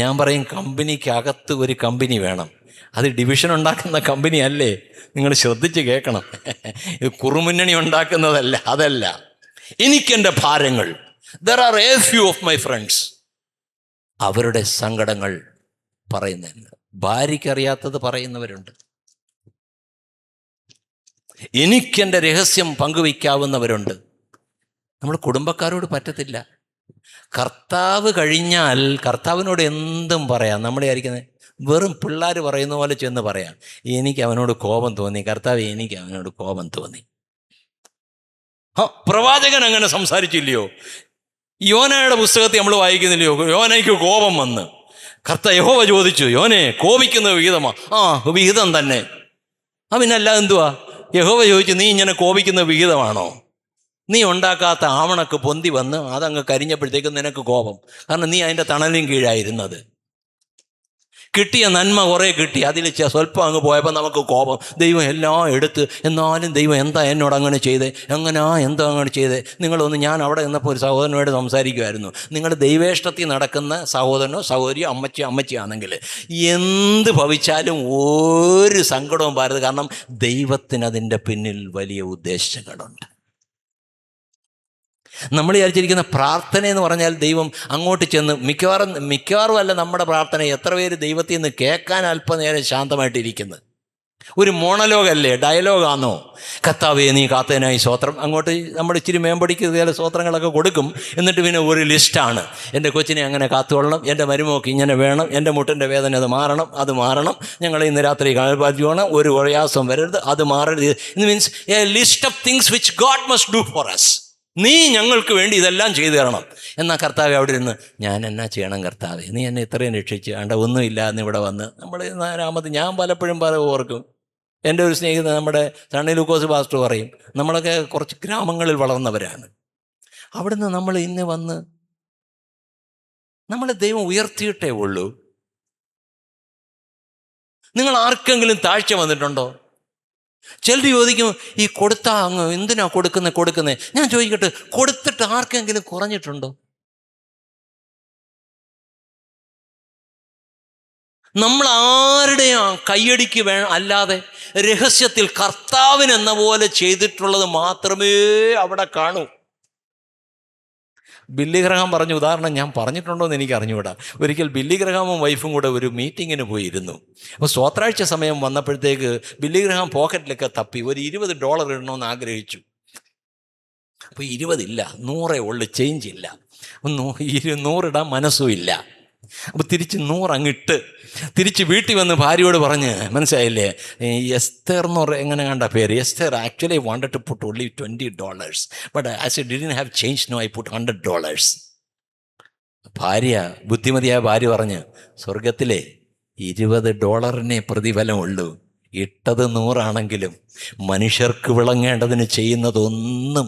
ഞാൻ പറയും, കമ്പനിക്കകത്ത് ഒരു കമ്പനി വേണം. അത് ഡിവിഷൻ ഉണ്ടാക്കുന്ന കമ്പനി അല്ലേ? നിങ്ങൾ ശ്രദ്ധിച്ച് കേൾക്കണം. കുറുമുന്നണി ഉണ്ടാക്കുന്നതല്ല, അതല്ല. എനിക്കെൻ്റെ ഭാരങ്ങൾ, there are A few of my friends, അവരുടെ സങ്കടങ്ങൾ പറയുന്നുണ്ട്. ഭാര്യയ്ക്കറിയാത്തത് പറയുന്നവരുണ്ട്. എനിക്കെൻ്റെ രഹസ്യം പങ്കുവയ്ക്കാവുന്നവരുണ്ട്. നമ്മൾ കുടുംബക്കാരോട് പറ്റത്തില്ല. കർത്താവ് കഴിഞ്ഞാൽ കർത്താവിനോട് എന്തും പറയാം. നമ്മൾ വിചാരിക്കുന്നത് വെറും പിള്ളേർ പറയുന്ന പോലെ ചെന്ന് പറയാം, എനിക്ക് അവനോട് കോപം തോന്നി കർത്താവ്, എനിക്ക് അവനോട് കോപം തോന്നി. പ്രവാചകൻ അങ്ങനെ സംസാരിച്ചില്ലയോ? യോനയുടെ പുസ്തകത്തിൽ നമ്മൾ വായിക്കുന്നില്ലയോ? യോനയ്ക്ക് കോപം വന്ന് യഹോവ ചോദിച്ചു, യോനെ കോപിക്കുന്ന വിഹിതമാ? വിഹിതം തന്നെ. പിന്നല്ല എന്തുവാ? യഹോവ ചോദിച്ചു, നീ ഇങ്ങനെ കോപിക്കുന്ന വിഹിതമാണോ? നീ ഉണ്ടാക്കാത്ത ആവണക്ക് പൊന്തി വന്ന് അതങ്ങ് കരിഞ്ഞപ്പോഴത്തേക്കും നിനക്ക് കോപം. കാരണം നീ അതിൻ്റെ തണലും കീഴായിരുന്നത്. കിട്ടിയ നന്മ കുറേ കിട്ടി, അതിൽ സ്വല്പം അങ്ങ് പോയപ്പോൾ നമുക്ക് കോപം. ദൈവം എല്ലാം എടുത്ത്, എന്നാലും ദൈവം എന്താ എന്നോട് അങ്ങനെ ചെയ്തേ, എന്താ അങ്ങനെ ചെയ്തേ? നിങ്ങളൊന്ന്, ഞാൻ അവിടെ നിന്നപ്പോൾ ഒരു സഹോദരനോട് സംസാരിക്കുമായിരുന്നു. നിങ്ങൾ ദൈവേഷ്ടത്തിൽ നടക്കുന്ന സഹോദരനോ സഹോദരിയോ അമ്മച്ചിയാണെങ്കിൽ എന്ത് ഭവിച്ചാലും ഒരു സങ്കടവും പാരരുത്. കാരണം ദൈവത്തിന് അതിൻ്റെ പിന്നിൽ വലിയ ഉദ്ദേശങ്ങളുണ്ട്. നമ്മൾ വിചാരിച്ചിരിക്കുന്ന പ്രാർത്ഥന എന്ന് പറഞ്ഞാൽ ദൈവം അങ്ങോട്ട് ചെന്ന് മിക്കവാറും അല്ല നമ്മുടെ പ്രാർത്ഥന. എത്ര പേര് ദൈവത്തിൽ നിന്ന് കേൾക്കാൻ അല്പനേരം ശാന്തമായിട്ടിരിക്കുന്നത്? ഒരു മോണലോഗല്ലേ, ഡയലോഗാണോ? കർത്താവേ നീ കാത്തതിനായി സ്തോത്രം. അങ്ങോട്ട് നമ്മൾ ഇച്ചിരി മേമ്പടിക്ക് ചില സ്തോത്രങ്ങളൊക്കെ കൊടുക്കും. എന്നിട്ട് പിന്നെ ഒരു ലിസ്റ്റാണ്, എൻ്റെ കൊച്ചിനെ അങ്ങനെ കാത്തുകൊള്ളണം, എൻ്റെ മരുമോക്ക് ഇങ്ങനെ വേണം, എൻ്റെ മുട്ടിൻ്റെ വേദന അത് മാറണം, ഞങ്ങൾ ഇന്ന് രാത്രി കാൽപാലിക്കണം, ഒരു പ്രയാസം വരരുത്, അത് മാറരുത്. ഇത് means a list of things which God must do for us. നീ ഞങ്ങൾക്ക് വേണ്ടി ഇതെല്ലാം ചെയ്തു തരണം. എന്നാൽ കർത്താവ് അവിടെ ഇരുന്ന്, ഞാൻ എന്നാ ചെയ്യണം കർത്താവേ, നീ എന്നെ ഇത്രയും രക്ഷിച്ച് ഒന്നുമില്ല എന്ന് ഇവിടെ വന്ന് നമ്മൾ ഞാൻ പലപ്പോഴും ഓർക്കും. എൻ്റെ ഒരു സ്നേഹിതൻ, നമ്മുടെ സണ്ണി ലൂക്കോസ് പാസ്റ്റർ പറയും, നമ്മളൊക്കെ കുറച്ച് ഗ്രാമങ്ങളിൽ വളർന്നവരാണ്. അവിടുന്ന് നമ്മൾ ഇന്ന് വന്ന് നമ്മളെ ദൈവം ഉയർത്തിയിട്ടേ ഉള്ളൂ. നിങ്ങൾ ആർക്കെങ്കിലും താഴ്ച വന്നിട്ടുണ്ടോ? ചിലർ ചോദിക്കും, ഈ കൊടുത്താ അങ്ങ് എന്തിനാ കൊടുക്കുന്നേ? ഞാൻ ചോദിക്കട്ടെ, കൊടുത്തിട്ട് ആർക്കെങ്കിലും കുറഞ്ഞിട്ടുണ്ടോ? നമ്മൾ ആരുടെയും കയ്യടിക്ക് അല്ലാതെ രഹസ്യത്തിൽ കർത്താവിനെന്ന പോലെ ചെയ്തിട്ടുള്ളത് മാത്രമേ അവിടെ കാണൂ. ബില്ലി ഗ്രഹാം പറഞ്ഞ ഉദാഹരണം ഞാൻ പറഞ്ഞിട്ടുണ്ടോ എന്ന് എനിക്ക് അറിഞ്ഞുകൂടാ. ഒരിക്കൽ ബില്ലി ഗ്രഹാമും വൈഫും കൂടെ ഒരു മീറ്റിങ്ങിന് പോയിരുന്നു. അപ്പോൾ സ്വത്രാഴ്ച സമയം വന്നപ്പോഴത്തേക്ക് ബില്ലി ഗ്രഹാം പോക്കറ്റിലൊക്കെ തപ്പി ഒരു $20 ഇടണമെന്ന് ആഗ്രഹിച്ചു. അപ്പോൾ 20 ഇല്ല, 100 ഉള്ളു, ചേഞ്ച് ഇല്ല. 100 ഇടാൻ മനസ്സും ഇല്ല. അപ്പോൾ തിരിച്ച് 100 അങ്ങിട്ട് തിരിച്ച് വീട്ടിൽ വന്ന് ഭാര്യയോട് പറഞ്ഞ്, മനസ്സിലായില്ലേ, എസ്തർ എന്ന് പറഞ്ഞ എങ്ങനെ കണ്ട പേര്, Esther actually wanted to put only $20, but as I didn't have change, no I put $100. ബുദ്ധിമതിയായ ഭാര്യ പറഞ്ഞ്, സ്വർഗത്തിലെ $20 പ്രതിഫലമുള്ളൂ, ഇട്ടത് 100 ആണെങ്കിലും മനുഷ്യർക്ക് വിളങ്ങേണ്ടതിന് ചെയ്യുന്നതൊന്നും.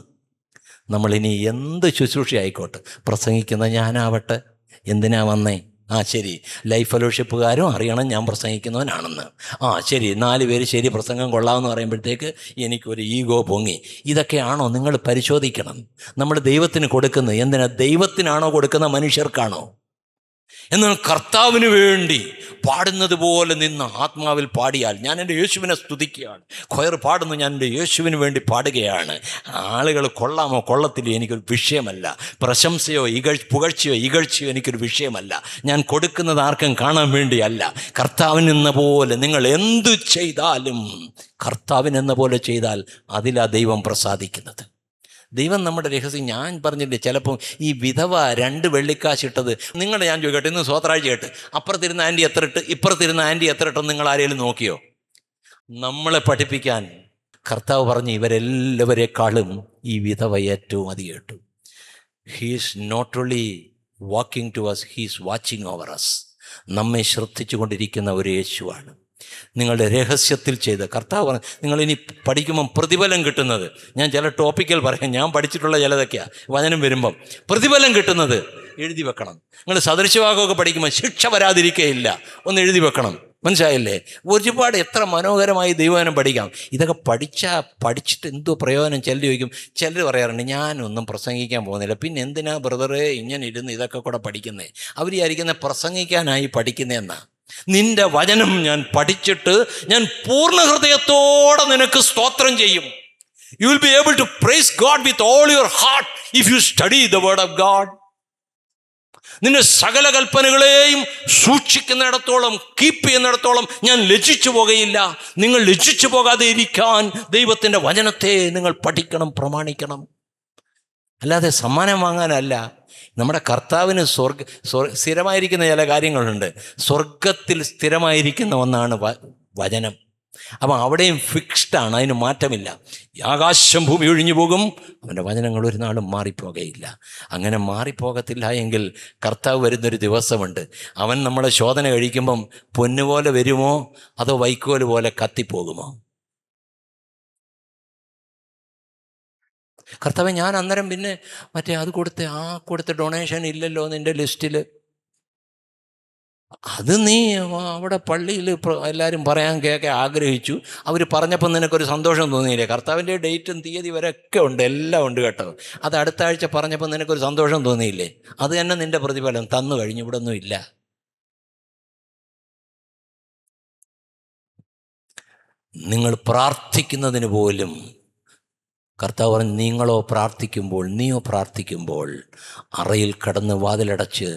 നമ്മളിനി എന്ത് ശുശ്രൂഷ ആയിക്കോട്ടെ, പ്രസംഗിക്കുന്ന ഞാനാവട്ടെ, എന്തിനാ വന്നേ? ശരി, ലൈഫ് ഫെലോഷിപ്പുകാരും അറിയണം ഞാൻ പ്രസംഗിക്കുന്നവനാണെന്ന്. ശരി, 4 പേര് ശരി പ്രസംഗം കൊള്ളാമെന്ന് പറയുമ്പോഴത്തേക്ക് എനിക്കൊരു ഈഗോ പൊങ്ങി. ഇതൊക്കെയാണോ? നിങ്ങൾ പരിശോധിക്കണം. നമ്മൾ ദൈവത്തിന് കൊടുക്കുന്നത് എന്തിനാ? ദൈവത്തിനാണോ കൊടുക്കുന്ന, മനുഷ്യർക്കാണോ? എന്നാൽ കർത്താവിന് വേണ്ടി പാടുന്നത് പോലെ നിന്ന് ആത്മാവിൽ പാടിയാൽ, ഞാൻ എൻ്റെ യേശുവിനെ സ്തുതിക്കുകയാണ്, കൊയർ പാടുന്നു, ഞാൻ എൻ്റെ യേശുവിന് വേണ്ടി പാടുകയാണ്. ആളുകൾ കൊള്ളാമോ കൊള്ളത്തില്ലോ എനിക്കൊരു വിഷയമല്ല. പ്രശംസയോ പുകഴ്ചയോ ഇകഴ്ചയോ എനിക്കൊരു വിഷയമല്ല. ഞാൻ കൊടുക്കുന്നത് ആർക്കും കാണാൻ വേണ്ടിയല്ല. കർത്താവിനെന്ന പോലെ നിങ്ങൾ എന്തു ചെയ്താലും കർത്താവിനെന്ന പോലെ ചെയ്താൽ അതിലാ ദൈവം പ്രസാദിക്കുന്നത്. ദൈവം നമ്മുടെ രഹസ്യം, ഞാൻ പറഞ്ഞില്ലേ, ചിലപ്പം ഈ വിധവ 2 വെള്ളിക്കാശിട്ടത് ഞാൻ ചോദിക്കട്ടെ, ഇന്ന് സ്വത്രാഴ്ച കേട്ട് അപ്പുറത്തിരുന്ന ആൻറ്റി എത്ര ഇട്ട് ഇപ്പുറത്തിരുന്ന ആൻറ്റി എത്ര ഇട്ടെന്ന് നിങ്ങൾ ആരെങ്കിലും നോക്കിയോ? നമ്മളെ പഠിപ്പിക്കാൻ കർത്താവ് പറഞ്ഞ് ഇവരെല്ലാവരെക്കാളും ഈ വിധവ ഏറ്റവും അധികം ഇട്ടു. He's not only walking to us, he's watching over us. നമ്മെ ശ്രദ്ധിച്ചു കൊണ്ടിരിക്കുന്ന ഒരു യേശുവാണ്. നിങ്ങളുടെ രഹസ്യത്തിൽ ചെയ്ത് കർത്താവ് പറഞ്ഞു, നിങ്ങളിനി പഠിക്കുമ്പം പ്രതിഫലം കിട്ടുന്നത്, ഞാൻ ചില ടോപ്പിക്കൽ പറയാം, ഞാൻ പഠിച്ചിട്ടുള്ള ചിലതൊക്കെയാണ്. വചനം വരുമ്പം പ്രതിഫലം കിട്ടുന്നത് എഴുതി വെക്കണം. നിങ്ങൾ സദൃശവാക്യമൊക്കെ പഠിക്കുമ്പോൾ ശിക്ഷ വരാതിരിക്കുകയില്ല, ഒന്ന് എഴുതി വെക്കണം. മനസ്സിലായില്ലേ? ഒരുപാട് എത്ര മനോഹരമായി ദൈവവചനം പഠിക്കാം. ഇതൊക്കെ പഠിച്ചിട്ട് എന്തോ പ്രയോജനം? ചിലർ ചോദിക്കും, ചിലർ പറയാറുണ്ട്, ഞാനൊന്നും പ്രസംഗിക്കാൻ പോകുന്നില്ല, പിന്നെ എന്തിനാ ബ്രദറെ ഇങ്ങനെ ഇരുന്ന് ഇതൊക്കെ കൂടെ പഠിക്കുന്നത്? അവർ വിചാരിക്കുന്നത് പ്രസംഗിക്കാനായി പഠിക്കുന്നതെന്നാ. നിന്റെ വചനം ഞാൻ പഠിച്ചിട്ട് ഞാൻ പൂർണ്ണ ഹൃദയത്തോടെ നിനക്ക് സ്തോത്രം ചെയ്യും. You will be able to praise God with all your heart if you study the word of God. നിന്റെ സകല കൽപ്പനകളെയും സൂക്ഷിക്കുന്നിടത്തോളം, കീപ്പ് ചെയ്യുന്നിടത്തോളം ഞാൻ ലജ്ജിച്ചു പോകുകയില്ല. നിങ്ങൾ ലജ്ജിച്ചു പോകാതെ ഇരിക്കാൻ ദൈവത്തിൻ്റെ വചനത്തെ നിങ്ങൾ പഠിക്കണം, പ്രമാണിക്കണം. അല്ലാതെ സമ്മാനം വാങ്ങാനല്ല. നമ്മുടെ കർത്താവിന് സ്ഥിരമായിരിക്കുന്ന ചില കാര്യങ്ങളുണ്ട്. സ്വർഗത്തിൽ സ്ഥിരമായിരിക്കുന്ന ഒന്നാണ് വചനം. അപ്പം അവിടെയും ഫിക്സ്ഡാണ്, അതിന് മാറ്റമില്ല. ആകാശം ഭൂമി ഒഴിഞ്ഞു പോകും, അവൻ്റെ വചനങ്ങൾ ഒരു നാളും മാറിപ്പോകയില്ല. അങ്ങനെ മാറിപ്പോകത്തില്ല എങ്കിൽ കർത്താവ് വരുന്നൊരു ദിവസമുണ്ട്. അവൻ നമ്മളെ ശോധന കഴിക്കുമ്പം പൊന്നുപോലെ വരുമോ അതോ വൈക്കോല് പോലെ കത്തിപ്പോകുമോ? കർത്താവേ, ഞാൻ അന്നേരം പിന്നെ അത് കൊടുത്ത ഡൊണേഷൻ ഇല്ലല്ലോ നിൻ്റെ ലിസ്റ്റിൽ. അത് നീ അവിടെ പള്ളിയിൽ എല്ലാവരും കേൾക്കാൻ ആഗ്രഹിച്ചു, അവർ പറഞ്ഞപ്പോൾ നിനക്കൊരു സന്തോഷം തോന്നിയില്ലേ? കർത്താവിൻ്റെ ഡേറ്റും തീയതി വരെയൊക്കെ ഉണ്ട്, എല്ലാം ഉണ്ട് കേട്ടോ. അത് അടുത്ത ആഴ്ച പറഞ്ഞപ്പോൾ നിനക്കൊരു സന്തോഷം തോന്നിയില്ലേ? അത് തന്നെ നിൻ്റെ പ്രതിഫലം. തന്നു കഴിഞ്ഞു, ഇവിടെ ഒന്നും ഇല്ല. നിങ്ങൾ പ്രാർത്ഥിക്കുന്നതിന് പോലും കർത്താവ് പറഞ്ഞു, നീയോ പ്രാർത്ഥിക്കുമ്പോൾ അറയിൽ കടന്ന് വാതിലടച്ച്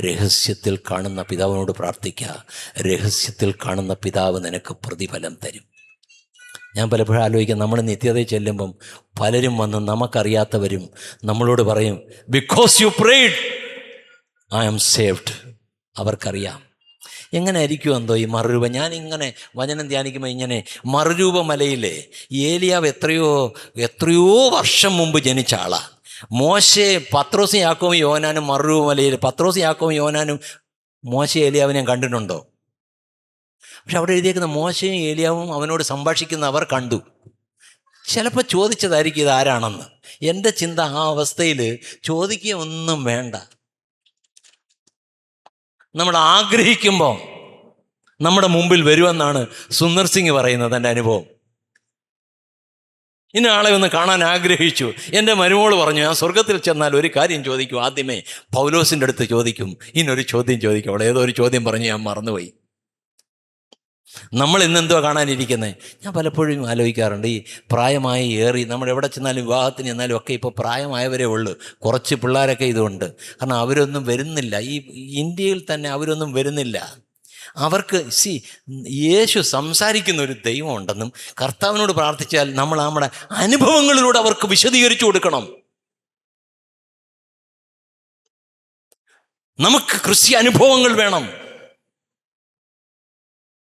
രഹസ്യത്തിൽ കാണുന്ന പിതാവിനോട് പ്രാർത്ഥിക്കുക. രഹസ്യത്തിൽ കാണുന്ന പിതാവ് നിനക്ക് പ്രതിഫലം തരും. ഞാൻ പലപ്പോഴും ആലോചിക്കാം, നമ്മൾ നിത്യതയിൽ ചെല്ലുമ്പം പലരും വന്ന് നമുക്കറിയാത്തവരും നമ്മളോട് പറയും, because you prayed I am saved. അവർക്കറിയാം. എങ്ങനെ ആയിരിക്കും എന്തോ ഈ മറുരൂപ. ഞാനിങ്ങനെ വചനം ധ്യാനിക്കുമ്പോൾ ഇങ്ങനെ മറുരൂപ മലയിലെ ഏലിയാവ് എത്രയോ വർഷം മുമ്പ് ജനിച്ച ആളാ. മോശെ പത്രോസും യാക്കോബും യോഹന്നാനും മറുരൂപ മലയിൽ, പത്രോസും യാക്കോബും യോഹന്നാനും മോശെ ഏലിയാവിനെ കണ്ടിട്ടുണ്ടോ? പക്ഷെ അവിടെ എഴുതിയേക്കുന്ന മോശയും ഏലിയാവും അവനോട് സംഭാഷിക്കുന്ന അവർ കണ്ടു. ചിലപ്പോൾ ചോദിച്ചതായിരിക്കും ഇതാരാണെന്ന്. എൻ്റെ ചിന്ത ആ അവസ്ഥയിൽ ചോദിക്കുക ഒന്നും വേണ്ട. നമ്മൾ ആഗ്രഹിക്കുമ്പോൾ നമ്മുടെ മുമ്പിൽ വരുമെന്നാണ് സുന്ദർ സിംഗ് പറയുന്നത്, എൻ്റെ അനുഭവം. ഇന്ന ആളെ ഒന്ന് കാണാൻ ആഗ്രഹിച്ചു. എൻ്റെ മരുമോള് പറഞ്ഞു, ഞാൻ സ്വർഗത്തിൽ ചെന്നാൽ ഒരു കാര്യം ചോദിക്കും. ആദ്യമേ പൗലോസിൻ്റെ അടുത്ത് ചോദിക്കും, ഇന്നൊരു ചോദ്യം ചോദിക്കും. അവൾ ഏതോ ഒരു ചോദ്യം പറഞ്ഞ് ഞാൻ മറന്നുപോയി. നമ്മൾ ഇന്നെന്തോ കാണാനിരിക്കുന്നത്? ഞാൻ പലപ്പോഴും ആലോചിക്കാറുണ്ട്, ഈ പ്രായമായി ഏറി നമ്മൾ എവിടെ ചെന്നാലും വിവാഹത്തിന് ചെന്നാലും ഒക്കെ ഇപ്പോൾ പ്രായമായവരേ ഉള്ളൂ. കുറച്ച് പിള്ളേരൊക്കെ ഇതുണ്ട്. കാരണം അവരൊന്നും വരുന്നില്ല. ഈ ഇന്ത്യയിൽ തന്നെ അവരൊന്നും വരുന്നില്ല. അവർക്ക് യേശു സംസാരിക്കുന്ന ഒരു ദൈവം ഉണ്ടെന്നും കർത്താവിനോട് പ്രാർത്ഥിച്ചാൽ നമ്മൾ നമ്മുടെ അനുഭവങ്ങളിലൂടെ അവർക്ക് വിശദീകരിച്ചു കൊടുക്കണം. നമുക്ക് ക്രിസ്ത്യ അനുഭവങ്ങൾ വേണം.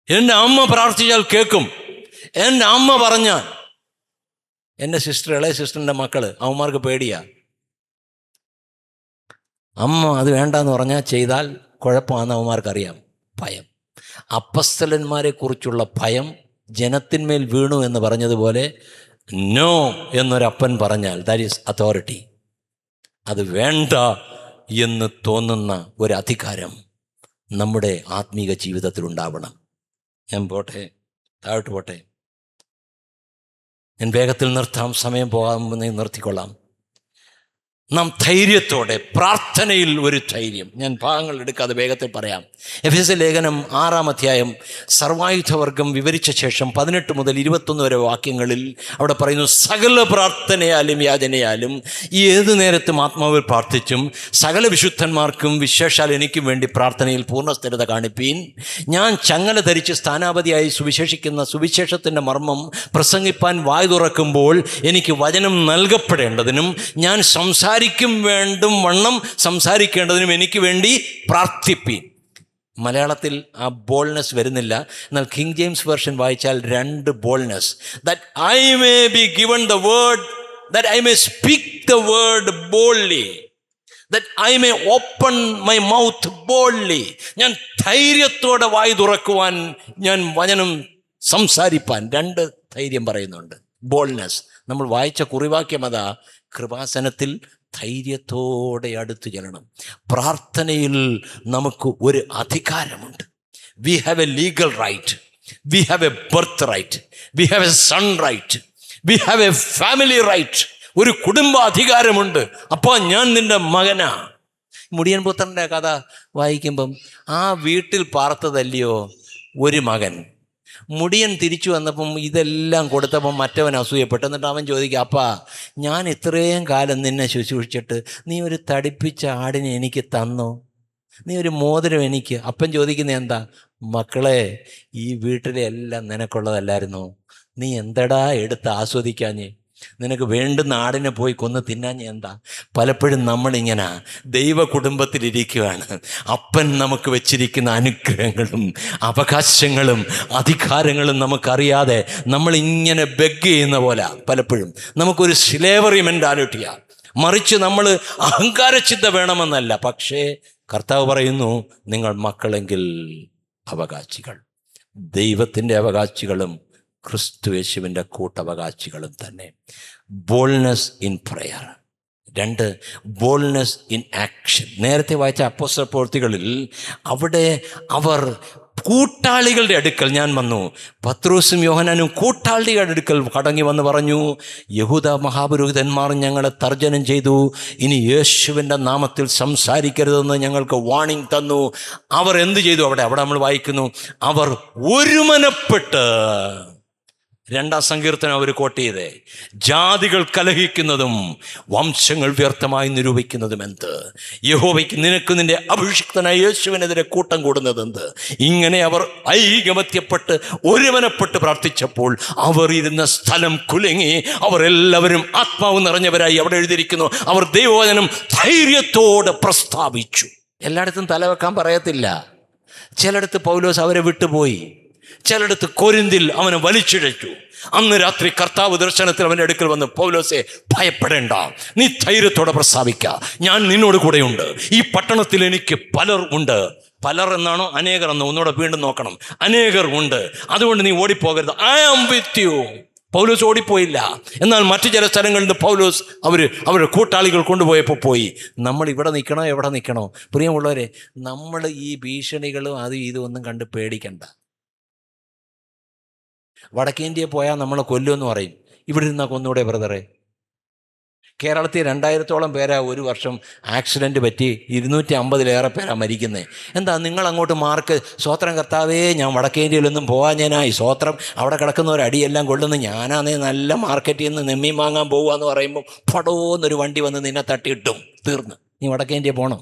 എൻ്റെ അമ്മ പ്രാർത്ഥിച്ചാൽ കേൾക്കും. എൻ്റെ അമ്മ പറഞ്ഞാൽ, എൻ്റെ ഇളയ സിസ്റ്ററിൻ്റെ മക്കള്, അവന്മാർക്ക് പേടിയാ. അമ്മ അത് വേണ്ടെന്ന് പറഞ്ഞാൽ ചെയ്താൽ കുഴപ്പമാണെന്ന് അവന്മാർക്കറിയാം. ഭയം. അപ്പസ്തലന്മാരെ കുറിച്ചുള്ള ഭയം ജനത്തിന്മേൽ വീണു എന്ന് പറഞ്ഞതുപോലെ നോ എന്നൊരപ്പൻ പറഞ്ഞാൽ ദാറ്റ് ഈസ് അതോറിറ്റി. അത് വേണ്ട എന്ന് തോന്നുന്ന ഒരു അധികാരം നമ്മുടെ ആത്മീക ജീവിതത്തിൽ ഉണ്ടാവണം. ഞാൻ താഴോട്ട് പോട്ടെ. ഞാൻ വേഗത്തിൽ നിർത്താം, സമയം പോകാൻ നിർത്തിക്കൊള്ളാം. നാം ധൈര്യത്തോടെ, പ്രാർത്ഥനയിൽ ഒരു ധൈര്യം. ഞാൻ ഭാഗങ്ങൾ എടുക്കാതെ വേഗത്തിൽ പറയാം. എഫെസ്യ ലേഖനം 6-ാം അധ്യായം സർവായുധവർഗം വിവരിച്ച ശേഷം 18 മുതൽ 21 വരെ വാക്യങ്ങളിൽ അവിടെ പറയുന്നു, സകല പ്രാർത്ഥനയാലും യാചനയാലും ഏതു നേരത്തും ആത്മാവിൽ പ്രാർത്ഥിച്ചും സകല വിശുദ്ധന്മാർക്കും വിശേഷാൽ എനിക്കും വേണ്ടി പ്രാർത്ഥനയിൽ പൂർണ്ണ സ്ഥിരത കാണിപ്പീൻ. ഞാൻ ചങ്ങല ധരിച്ച് സ്ഥാനാപതിയായി സുവിശേഷിക്കുന്ന സുവിശേഷത്തിൻ്റെ മർമ്മം പ്രസംഗിപ്പാൻ വായ് തുറക്കുമ്പോൾ എനിക്ക് വചനം നൽകപ്പെടേണ്ടതിനും ഞാൻ സംസാരിക്കും വേണ്ടും വണ്ണം സംസാരിക്കേണ്ടതിനും എനിക്ക് വേണ്ടി പ്രാർത്ഥിപ്പീൻ. മലയാളത്തിൽ ആ ബോൾനെസ് വരുന്നില്ല. എന്നാൽ കിങ് ജെയിംസ് വേർഷൻ വായിച്ചാൽ 2 boldness. That I may be given the word, that I may speak the word boldly, that I may open my mouth boldly. ഞാൻ ധൈര്യത്തോടെ വായി തുറക്കുവാൻ, ഞാൻ വചനം സംസാരിപ്പാൻ. 2 ധൈര്യം പറയുന്നുണ്ട്. ബോൾനെസ്. നമ്മൾ വായിച്ച കുറിവാക്യം അതാ, കൃപാസനത്തിൽ ധൈര്യത്തോടെ അടുത്ത് ചെല്ലണം. പ്രാർത്ഥനയിൽ നമുക്ക് ഒരു അധികാരമുണ്ട്. We have a legal right, we have a birth right, we have a son right, we have a family right. ഒരു കുടുംബ അധികാരമുണ്ട്. അപ്പോൾ ഞാൻ നിന്റെ മകനാ. മുടിയൻ പുത്രൻ്റെ കഥ വായിക്കുമ്പം ആ വീട്ടിൽ പാർത്തതല്ലയോ ഒരു മകൻ. മുടിയൻ തിരിച്ചു വന്നപ്പം ഇതെല്ലാം കൊടുത്തപ്പം മറ്റവൻ അസൂയപ്പെട്ടു. എന്നിട്ട് അവൻ ചോദിക്കുക, അപ്പാ ഞാൻ ഇത്രയും കാലം നിന്നെ ശുശ്രൂഷിച്ചിട്ട് നീ ഒരു തടിപ്പിച്ച ആടിനെ എനിക്ക് തന്നോ? നീ ഒരു മോതിരം എനിക്ക്? അപ്പൻ ചോദിക്കുന്നത് എന്താ? മക്കളെ, ഈ വീട്ടിലെ എല്ലാം നിനക്കുള്ളതല്ലായിരുന്നോ? നീ എന്തടാ എടുത്ത് ആസ്വദിക്കാഞ്ഞേ? നിനക്ക് വേണ്ടുന്ന ആടിനെ പോയി കൊന്ന് തിന്നാഞ്ഞ എന്താ? പലപ്പോഴും നമ്മളിങ്ങനെ ദൈവ കുടുംബത്തിലിരിക്കുകയാണ്. അപ്പൻ നമുക്ക് വെച്ചിരിക്കുന്ന അനുഗ്രഹങ്ങളും അവകാശങ്ങളും അധികാരങ്ങളും നമുക്കറിയാതെ നമ്മളിങ്ങനെ ബെഗ് ചെയ്യുന്ന പോലെ പലപ്പോഴും നമുക്കൊരു സ്ലേവറി മെൻറ്റാലിറ്റിയാണ്. മറിച്ച് നമ്മൾ അഹങ്കാരചിന്ത വേണമെന്നല്ല. പക്ഷേ കർത്താവ് പറയുന്നു, നിങ്ങൾ മക്കളെങ്കിൽ അവകാശികൾ, ദൈവത്തിൻ്റെ അവകാശികളും ക്രിസ്തു യേശുവിൻ്റെ കൂട്ടവകാശികളും തന്നെ. Boldness in prayer. 2 boldness in action. നേരത്തെ വായിച്ച അപ്പോസ്തല പ്രവൃത്തികളിൽ അവിടെ അവർ കൂട്ടാളികളുടെ അടുക്കൽ ഞാൻ വന്നു. പത്രോസും യോഹന്നാനും കൂട്ടാളികളുടെ അടുക്കൽ കടങ്ങി വന്ന് പറഞ്ഞു, യഹൂദ മഹാപുരോഹിതന്മാർ ഞങ്ങളെ തർജ്ജനം ചെയ്തു, ഇനി യേശുവിൻ്റെ നാമത്തിൽ സംസാരിക്കരുതെന്ന് ഞങ്ങൾക്ക് വാണിംഗ് തന്നു. അവർ എന്ത് ചെയ്തു? അവിടെ നമ്മൾ വായിക്കുന്നു, അവർ ഒരുമനപ്പെട്ട് 2-ാം സങ്കീർത്തനം അവർ കോട്ട് ചെയ്തേ, ജാതികൾ കലഹിക്കുന്നതും വംശങ്ങൾ വ്യർത്ഥമായി നിരൂപിക്കുന്നതും എന്ത്? യഹോവയ്ക്ക് നിനക്ക് നിന്റെ അഭിഷിക്തനായ യേശുവിനെതിരെ കൂട്ടം കൂടുന്നത് എന്ത്? ഇങ്ങനെ അവർ ഐകമത്യപ്പെട്ട് ഒരുമനപ്പെട്ട് പ്രാർത്ഥിച്ചപ്പോൾ അവർ ഇരുന്ന സ്ഥലം കുലുങ്ങി. അവർ എല്ലാവരും ആത്മാവ് നിറഞ്ഞവരായി. അവിടെ എഴുതിയിരിക്കുന്നു, അവർ ദൈവവചനം ധൈര്യത്തോടെ പ്രസ്താവിച്ചു. എല്ലായിടത്തും തലവെക്കാൻ പറയത്തില്ല. ചിലയിടത്ത് പൗലോസ് അവരെ വിട്ടുപോയി, ചിലയിടത്ത് കൊരിന്തിൽ അവനെ വലിച്ചിഴച്ചു. അന്ന് രാത്രി കർത്താവ് ദർശനത്തിൽ അവൻ്റെ അടുക്കൽ വന്ന്, പൗലോസെ ഭയപ്പെടേണ്ട, നീ ധൈര്യത്തോടെ പ്രസ്താവിക്കുക, ഞാൻ നിന്നോട് കൂടെയുണ്ട്. ഈ പട്ടണത്തിൽ എനിക്ക് പലർ ഉണ്ട്. പലർ എന്നാണോ അനേകർ എന്നോ? ഒന്നുകൂടെ വീണ്ടും നോക്കണം. അനേകർ ഉണ്ട്, അതുകൊണ്ട് നീ ഓടിപ്പോകരുത്. I am with you. പൗലോസ് ഓടിപ്പോയില്ല. എന്നാൽ മറ്റു ചില സ്ഥലങ്ങളിൽ നിന്ന് പൗലോസ് അവരുടെ കൂട്ടാളികൾ കൊണ്ടുപോയപ്പോൾ പോയി. നമ്മൾ ഇവിടെ നിൽക്കണോ എവിടെ നിൽക്കണോ? പ്രിയമുള്ളവരെ, നമ്മൾ ഈ ഭീഷണികളും അതും ഇതും ഒന്നും കണ്ട് പേടിക്കണ്ട. വടക്കേ ഇന്ത്യയിൽ പോയാൽ നമ്മളെ കൊല്ലുമെന്ന് പറയും. ഇവിടെ ഇരുന്നാൽ കൊന്നൂടെ ബ്രദറെ? കേരളത്തിൽ 2000-ഓളം പേരാ ഒരു വർഷം ആക്സിഡൻറ്റ് പറ്റി 250-ലേറെ പേരാ മരിക്കുന്നത്. എന്താ നിങ്ങൾ അങ്ങോട്ട് മാർക്ക്? സ്വോത്രം കർത്താവേ, ഞാൻ വടക്കേ ഇന്ത്യയിലൊന്നും പോകാഞ്ഞാനായി സ്വോത്രം. അവിടെ കിടക്കുന്ന ഒരു അടിയെല്ലാം കൊള്ളുന്നു. ഞാനാണേ നല്ല മാർക്കറ്റിൽ നിന്ന് നെമ്മീൻ വാങ്ങാൻ പോകുകയെന്ന് പറയുമ്പോൾ പടോന്നൊരു വണ്ടി വന്ന് നിന്നെ തട്ടിയിട്ടും തീർന്ന്. നീ വടക്കേ ഇന്ത്യ പോകണം?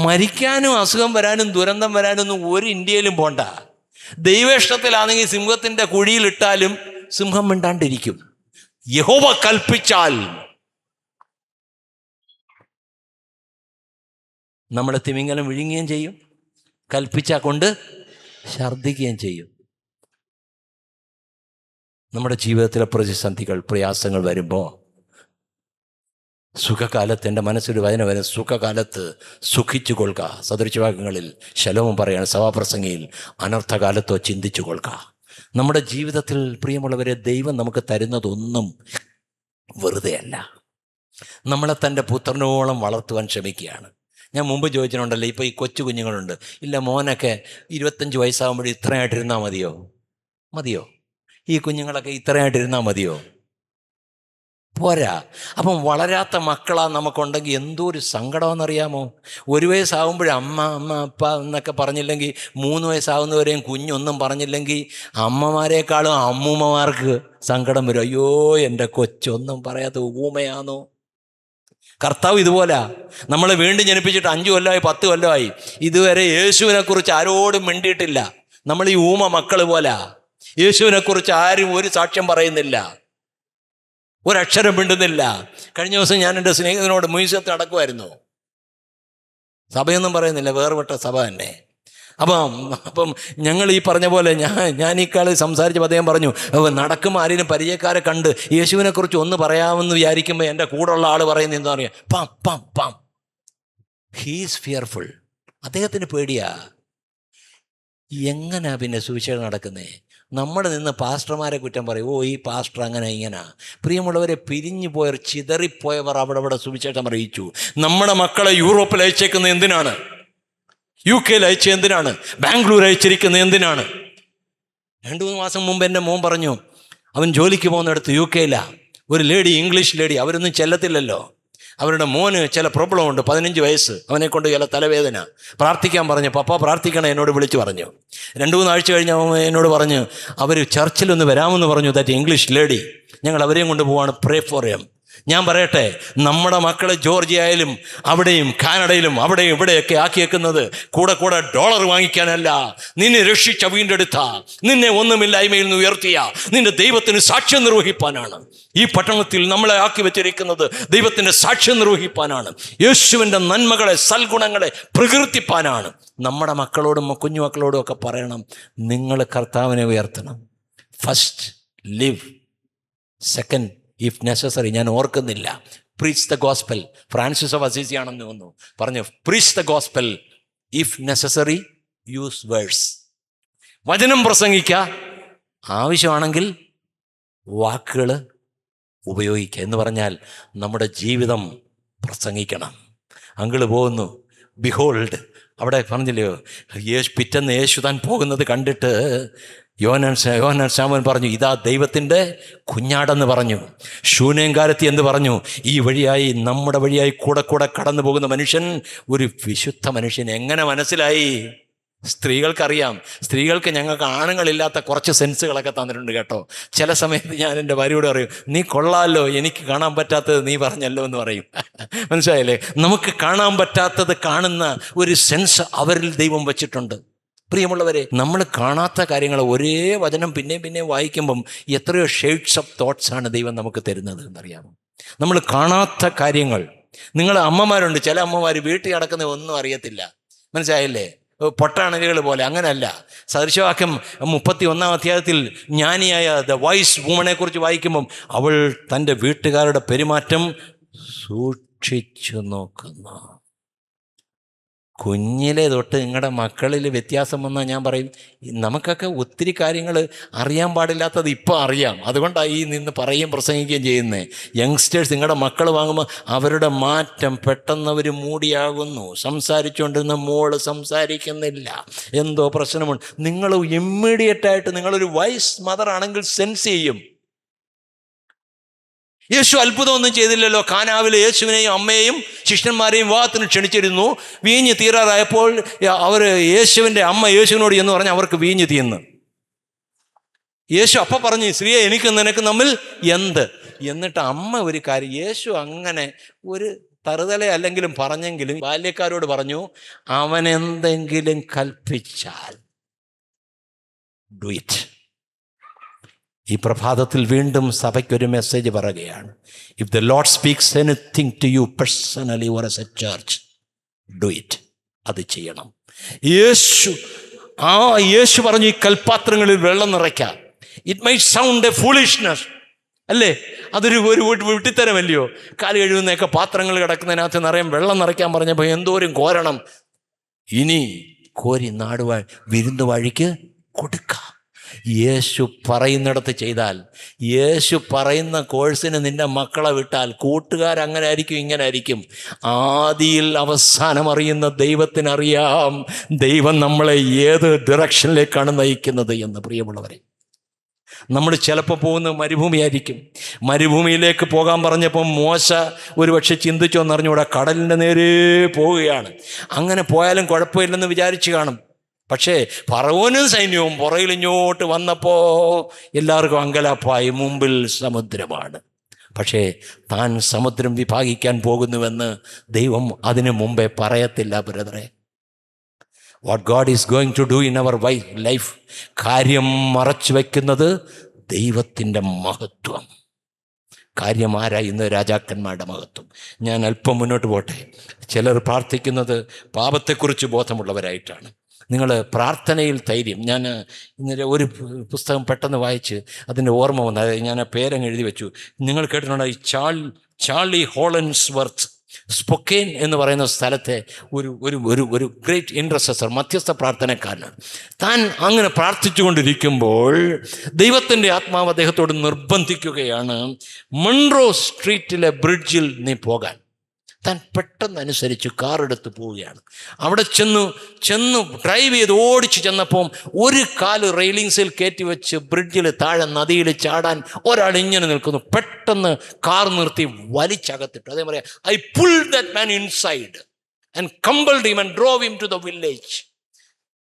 മരിക്കാനും അസുഖം വരാനും ദുരന്തം വരാനൊന്നും ഒരു ഇന്ത്യയിലും പോണ്ട. ദൈവേഷ്ടത്തിലാണെങ്കിൽ സിംഹത്തിൻ്റെ കുഴിയിലിട്ടാലും സിംഹം മിണ്ടാണ്ടിരിക്കും. യഹോവ കൽപ്പിച്ചാൽ നമ്മളെ തിമിംഗലം വിഴുങ്ങുകയും ചെയ്യും, കൽപ്പിച്ചാൽ കൊണ്ട് ഛർദ്ദിക്കുകയും ചെയ്യും. നമ്മുടെ ജീവിതത്തിലെ പ്രതിസന്ധികൾ, പ്രയാസങ്ങൾ വരുമ്പോൾ സുഖകാലത്ത്, എൻ്റെ മനസ്സിൽ വചനം വരും, സുഖകാലത്ത് സുഖിച്ചു കൊള്ളുക. സദൃശവാക്യങ്ങളിൽ ശലോമോൻ പറയാണ്, സഭാപ്രസംഗിയിൽ, അനർത്ഥകാലത്തോ ചിന്തിച്ചു കൊള്ളുക. നമ്മുടെ ജീവിതത്തിൽ പ്രിയമുള്ളവരെ, ദൈവം നമുക്ക് തരുന്നതൊന്നും വെറുതെ അല്ല. നമ്മളെ തൻ്റെ പുത്രനോളം വളർത്തുവാൻ ശ്രമിക്കുകയാണ്. ഞാൻ മുമ്പ് ചോദിച്ചിട്ടുണ്ടല്ലോ, ഇപ്പോൾ ഈ കൊച്ചു കുഞ്ഞുങ്ങളുണ്ട്. ഇല്ല, മോനൊക്കെ 25 വയസ്സാകുമ്പോൾ ഇത്രയായിട്ടിരുന്നാൽ മതിയോ? ഈ കുഞ്ഞുങ്ങളൊക്കെ ഇത്രയായിട്ടിരുന്നാൽ മതിയോ? പോരാ. അപ്പം വളരാത്ത മക്കളാ നമുക്കുണ്ടെങ്കിൽ എന്തോ ഒരു സങ്കടമെന്നറിയാമോ? 1 വയസ്സാകുമ്പോഴേ അമ്മ അമ്മ അപ്പ എന്നൊക്കെ പറഞ്ഞില്ലെങ്കിൽ, 3 വയസ്സാകുന്നവരെയും കുഞ്ഞൊന്നും പറഞ്ഞില്ലെങ്കിൽ, അമ്മമാരെക്കാളും അമ്മൂമ്മമാർക്ക് സങ്കടം വരും. അയ്യോ, എൻ്റെ കൊച്ചൊന്നും പറയാത്ത ഊമയാണോ. കർത്താവ് ഇതുപോലെ നമ്മളെ വീണ്ടും ജനിപ്പിച്ചിട്ട് 5 കൊല്ലമായി 10 കൊല്ലമായി ഇതുവരെ യേശുവിനെക്കുറിച്ച് ആരോടും മിണ്ടിയിട്ടില്ല. നമ്മൾ ഈ ഊമ മക്കൾ പോലെ യേശുവിനെക്കുറിച്ച് ആരും ഒരു സാക്ഷ്യം പറയുന്നില്ല, ഒരക്ഷരം മിണ്ടുന്നില്ല. കഴിഞ്ഞ ദിവസം ഞാൻ എൻ്റെ സ്നേഹിതനോട് മ്യൂസിയത്തിൽ നടക്കുമായിരുന്നു. സഭയൊന്നും പറയുന്നില്ല, വേർപെട്ട സഭ തന്നെ. അപ്പം ഞങ്ങൾ ഈ പറഞ്ഞ പോലെ ഞാൻ ഈ കാലം സംസാരിച്ചപ്പോൾ അദ്ദേഹം പറഞ്ഞു, നടക്കുമ്പോൾ ആരെങ്കിലും പരിചയക്കാരെ കണ്ട് യേശുവിനെക്കുറിച്ച് ഒന്ന് പറയാമെന്ന് വിചാരിക്കുമ്പോൾ എൻ്റെ കൂടെയുള്ള ആൾ പറയുന്നത് എന്താ പറയുക, palm palm palm. He's fearful. അദ്ദേഹത്തിന് പേടിയാ. എങ്ങനെയാ പിന്നെ സുവിശേഷം നടക്കുന്നേ? നമ്മൾ നിന്ന് പാസ്റ്റർമാരെ കുറ്റം പറയും, ഓ ഈ പാസ്റ്റർ അങ്ങനെ ഇങ്ങനെ. പ്രിയമുള്ളവരെ, പിരിഞ്ഞു പോയവർ, ചിതറിപ്പോയവർ അവിടെ സുവിശേഷം അറിയിച്ചു. നമ്മുടെ മക്കളെ യൂറോപ്പിൽ അയച്ചേക്കുന്നത് എന്തിനാണ്? UK അയച്ച എന്തിനാണ്? ബാംഗ്ലൂർ അയച്ചിരിക്കുന്നത് എന്തിനാണ്? 2-3 മാസം മുമ്പ് എൻ്റെ മോൻ പറഞ്ഞു, അവൻ ജോലിക്ക് പോകുന്നിടത്ത് UK ഒരു ലേഡി, ഇംഗ്ലീഷ് ലേഡി, അവരൊന്നും ചെല്ലത്തില്ലല്ലോ. അവരുടെ മോന് ചില പ്രോബ്ലം ഉണ്ട്, 15 വയസ്സ്, അവനെ കൊണ്ട് ചില തലവേദന. പ്രാർത്ഥിക്കാൻ പറഞ്ഞു. പപ്പ പ്രാർത്ഥിക്കണം എന്നോട് വിളിച്ച് പറഞ്ഞു. 2-3 ആഴ്ച കഴിഞ്ഞ് അവൻ എന്നോട് പറഞ്ഞു, അവർ ചർച്ചിലൊന്ന് വരാമെന്ന് പറഞ്ഞു, ദാറ്റ് ഇംഗ്ലീഷ് ലേഡി. ഞങ്ങൾ അവരെയും കൊണ്ട് പോവാണ്, പ്രേ ഫോർ ഹിം. ഞാൻ പറയട്ടെ, നമ്മുടെ മക്കളെ ജോർജിയയിലും അവിടെയും കാനഡയിലും അവിടെയും ഇവിടെയൊക്കെ ആക്കിയേക്കുന്നത് കൂടെ കൂടെ ഡോളർ വാങ്ങിക്കാനല്ല, നിന്നെ രക്ഷിച്ച, വീണ്ടെടുത്ത, നിന്നെ ഒന്നുമില്ലായ്മയിൽ നിന്ന് ഉയർത്തിയ നിന്റെ ദൈവത്തിന് സാക്ഷ്യം നിർവഹിപ്പാനാണ്. ഈ പട്ടണത്തിൽ നമ്മളെ ആക്കി വെച്ചിരിക്കുന്നത് ദൈവത്തിൻ്റെ സാക്ഷ്യം നിർവഹിപ്പാനാണ്. യേശുവിൻ്റെ നന്മകളെ, സൽഗുണങ്ങളെ പ്രകീർത്തിപ്പാനാണ്. നമ്മുടെ മക്കളോടും കുഞ്ഞു മക്കളോടും ഒക്കെ പറയണം, നിങ്ങൾ കർത്താവിനെ ഉയർത്തണം. First live, second if necessary. ഞാൻ ഓർക്കുന്നില്ല, preach the gospel. Francis of Assisi ആണെന്ന് തോന്നുന്നു പറഞ്ഞു, preach the gospel, if necessary use words. വചനം പ്രസംഗിക്കുക, ആവശ്യമാണെങ്കിൽ വാക്കുകൾ ഉപയോഗിക്കുക. എന്ന് പറഞ്ഞാൽ നമ്മുടെ ജീവിതം പ്രസംഗിക്കണം. അങ്കിള് പോകുന്നു, ബിഹോൾഡ്, അവിടെ പറഞ്ഞില്ലയോ, പിറ്റേന്ന് യേശു താൻ പോകുന്നത് കണ്ടിട്ട് യോഹന്നാൻ സ്നാപകൻ പറഞ്ഞു, ഇതാ ദൈവത്തിൻ്റെ കുഞ്ഞാടെന്ന് പറഞ്ഞു. ശൂന്യങ്കാരത്തി എന്ന് പറഞ്ഞു, ഈ വഴിയായി, നമ്മുടെ വഴിയായി കൂടെ കൂടെ കടന്നു പോകുന്ന മനുഷ്യൻ ഒരു വിശുദ്ധ മനുഷ്യൻ. എങ്ങനെ മനസ്സിലായി? സ്ത്രീകൾക്കറിയാം. സ്ത്രീകൾക്ക് ഞങ്ങൾക്ക് ആണുങ്ങളില്ലാത്ത കുറച്ച് സെൻസുകളൊക്കെ തന്നിട്ടുണ്ട് കേട്ടോ. ചില സമയത്ത് ഞാൻ എൻ്റെ ഭാര്യയോട് പറയും, നീ കൊള്ളാമല്ലോ, എനിക്ക് കാണാൻ പറ്റാത്തത് നീ പറഞ്ഞല്ലോ എന്ന് പറയും. മനസ്സിലായില്ലേ? നമുക്ക് കാണാൻ പറ്റാത്തത് കാണുന്ന ഒരു സെൻസ് അവരിൽ ദൈവം വച്ചിട്ടുണ്ട്. പ്രിയമുള്ളവരെ, നമ്മൾ കാണാത്ത കാര്യങ്ങൾ ഒരേ വചനം പിന്നെ വായിക്കുമ്പം എത്രയോ ഷെയ്ഡ്സ് ഓഫ് തോട്ട്സാണ് ദൈവം നമുക്ക് തരുന്നത് എന്നറിയാമോ? നമ്മൾ കാണാത്ത കാര്യങ്ങൾ. നിങ്ങൾ അമ്മമാരുണ്ട്, ചില അമ്മമാർ വീട്ടിൽ നടക്കുന്ന ഒന്നും അറിയത്തില്ല. മനസ്സിലായില്ലേ? പൊട്ടാണലുകൾ പോലെ. അങ്ങനെയല്ല. സദൃശവാക്യം 31-ാം അധ്യായത്തിൽ ജ്ഞാനിയായ ദ വൈസ് വുമനെ കുറിച്ച് വായിക്കുമ്പം അവൾ തൻ്റെ വീട്ടുകാരുടെ പെരുമാറ്റം സൂക്ഷിച്ചു നോക്കുന്നു. കുഞ്ഞിലെ തൊട്ട് നിങ്ങളുടെ മക്കളിൽ വ്യത്യാസം വന്നാൽ ഞാൻ പറയും, നമുക്കൊക്കെ ഒത്തിരി കാര്യങ്ങൾ അറിയാൻ പാടില്ലാത്തത് ഇപ്പം അറിയാം. അതുകൊണ്ടാണ് ഈ നിന്ന് പറയുകയും പ്രസംഗിക്കുകയും ചെയ്യുന്നത്. യങ്സ്റ്റേഴ്സ്, നിങ്ങളുടെ മക്കൾ വാങ്ങുമ്പോൾ അവരുടെ മാറ്റം പെട്ടെന്ന് അവർ മൂടിയാകുന്നു. സംസാരിച്ചുകൊണ്ടിരുന്ന മോള് സംസാരിക്കുന്നില്ല, എന്തോ പ്രശ്നമുണ്ട്. നിങ്ങൾ ഇമ്മീഡിയറ്റായിട്ട്, നിങ്ങളൊരു വൈസ് മദർ ആണെങ്കിൽ സെൻസ് ചെയ്യും. യേശു അത്ഭുതമൊന്നും ചെയ്തില്ലല്ലോ. കാനാവിൽ യേശുവിനെയും അമ്മയെയും ശിഷ്യന്മാരെയും വിവാഹത്തിന് ക്ഷണിച്ചിരുന്നു. വീഞ്ഞ് തീരാറായപ്പോൾ അവർ യേശുവിൻ്റെ അമ്മ യേശുവിനോട് എന്ന് പറഞ്ഞ് അവർക്ക് വീഞ്ഞ് തീർന്നു. യേശു അപ്പം പറഞ്ഞു, സ്ത്രീയെ, എനിക്കും നിനക്ക് തമ്മിൽ എന്ത്? എന്നിട്ട് അമ്മ ഒരു കാര്യം, യേശു അങ്ങനെ ഒരു തറുതല അല്ലെങ്കിലും പറഞ്ഞെങ്കിലും ബാല്യക്കാരോട് പറഞ്ഞു, അവനെന്തെങ്കിലും കൽപ്പിച്ചാൽ ഡു ഇറ്റ്. ഈ പ്രഭാതത്തിൽ വീണ്ടും സഭയ്ക്കൊരു മെസ്സേജ് പറയുകയാണ്. If the Lord speaks anything to you personally or as a church, do it. അത് ചെയ്യണം. യേശു പറഞ്ഞു, ഈ കൽപ്പാത്രങ്ങളിൽ വെള്ളം നിറയ്ക്കാം. It may sound a foolishness അല്ലേ? അതൊരു വിട്ടിത്തരമല്ലയോ? കാല് കഴുകുന്നതൊക്കെ പാത്രങ്ങൾ കിടക്കുന്നതിനകത്ത് നിറയും വെള്ളം നിറയ്ക്കാൻ പറഞ്ഞപ്പോൾ എന്തോരം കോരണം. ഇനി കോരി വിരുന്ന് വഴിക്ക് കൊടുക്കാം. യേശു പറയുന്നിടത്ത് ചെയ്താൽ, യേശു പറയുന്ന കോഴ്സിന് നിന്റെ മക്കളെ വിട്ടാൽ, കൂട്ടുകാരങ്ങനെ ആയിരിക്കും, ഇങ്ങനെ ആയിരിക്കും. ആദിയിൽ അവസാനം അറിയുന്ന ദൈവത്തിനറിയാം ദൈവം നമ്മളെ ഏത് ഡിറക്ഷനിലേക്കാണ് നയിക്കുന്നത് എന്ന്. പ്രിയമുള്ളവരെ, നമ്മൾ ചിലപ്പോൾ പോകുന്നത് മരുഭൂമിയായിരിക്കും. മരുഭൂമിയിലേക്ക് പോകാൻ പറഞ്ഞപ്പോൾ മോശ ഒരുപക്ഷെ ചിന്തിച്ചോന്നറിഞ്ഞൂടെ, കടലിൻ്റെ നേരെ പോവുകയാണ്. അങ്ങനെ പോയാലും കുഴപ്പമില്ലെന്ന് വിചാരിച്ചു കാണും. പക്ഷേ ഫറവോനും സൈന്യവും പുറകിലിങ്ങോട്ട് വന്നപ്പോൾ എല്ലാവർക്കും അങ്കലാപ്പായി. മുമ്പിൽ സമുദ്രമാണ്. പക്ഷേ താൻ സമുദ്രം വിഭാഗിക്കാൻ പോകുന്നുവെന്ന് ദൈവം അതിനു മുമ്പേ പറയത്തില്ല ബ്രദറെ. What God is going to do in our life, കാര്യം മറച്ചു വയ്ക്കുന്നത് ദൈവത്തിൻ്റെ മഹത്വം. കാര്യം ആരായുന്ന രാജാക്കന്മാരുടെ മഹത്വം. ഞാൻ അല്പം മുന്നോട്ട് പോട്ടെ. ചിലർ പ്രാർത്ഥിക്കുന്നത് പാപത്തെക്കുറിച്ച് ബോധമുള്ളവരായിട്ടാണ്. നിങ്ങൾ പ്രാർത്ഥനയിൽ ധൈര്യം. ഞാൻ ഇന്നലെ ഒരു പുസ്തകം പെട്ടെന്ന് വായിച്ച് അതിൻ്റെ ഓർമ്മ വന്നു. അതായത് ഞാൻ ആ പേരങ്ങ് എഴുതി വെച്ചു. നിങ്ങൾ കേട്ടിട്ടുണ്ടോ ഈ ചാർലി ഹോളൻസ്വർത്ത് സ്പൊക്കെയിൻ എന്ന് പറയുന്ന സ്ഥലത്തെ ഒരു ഗ്രേറ്റ് ഇൻട്രസസർ, മധ്യസ്ഥ പ്രാർത്ഥനക്കാരനാണ്. താൻ അങ്ങനെ പ്രാർത്ഥിച്ചുകൊണ്ടിരിക്കുമ്പോൾ ദൈവത്തിൻ്റെ ആത്മാവ് അദ്ദേഹത്തോട് നിർബന്ധിക്കുകയാണ്, മൺറോ സ്ട്രീറ്റിലെ ബ്രിഡ്ജിൽ നീ പോകാൻ. താൻ പെട്ടെന്ന് അനുസരിച്ച് കാറെടുത്ത് പോവുകയാണ്. അവിടെ ചെന്ന് ഡ്രൈവ് ചെയ്ത് ഓടിച്ച് ചെന്നപ്പം ഒരു കാല് റെയിലിങ്സിൽ കയറ്റി വെച്ച് ബ്രിഡ്ജിൽ താഴെ നദിയിൽ ചാടാൻ ഒരാൾ ഇങ്ങനെ നിൽക്കുന്നു. പെട്ടെന്ന് കാർ നിർത്തി വലിച്ചകത്തിട്ടു. അതേ പറയാം, I pulled that man inside and compelled him and drove him to the village.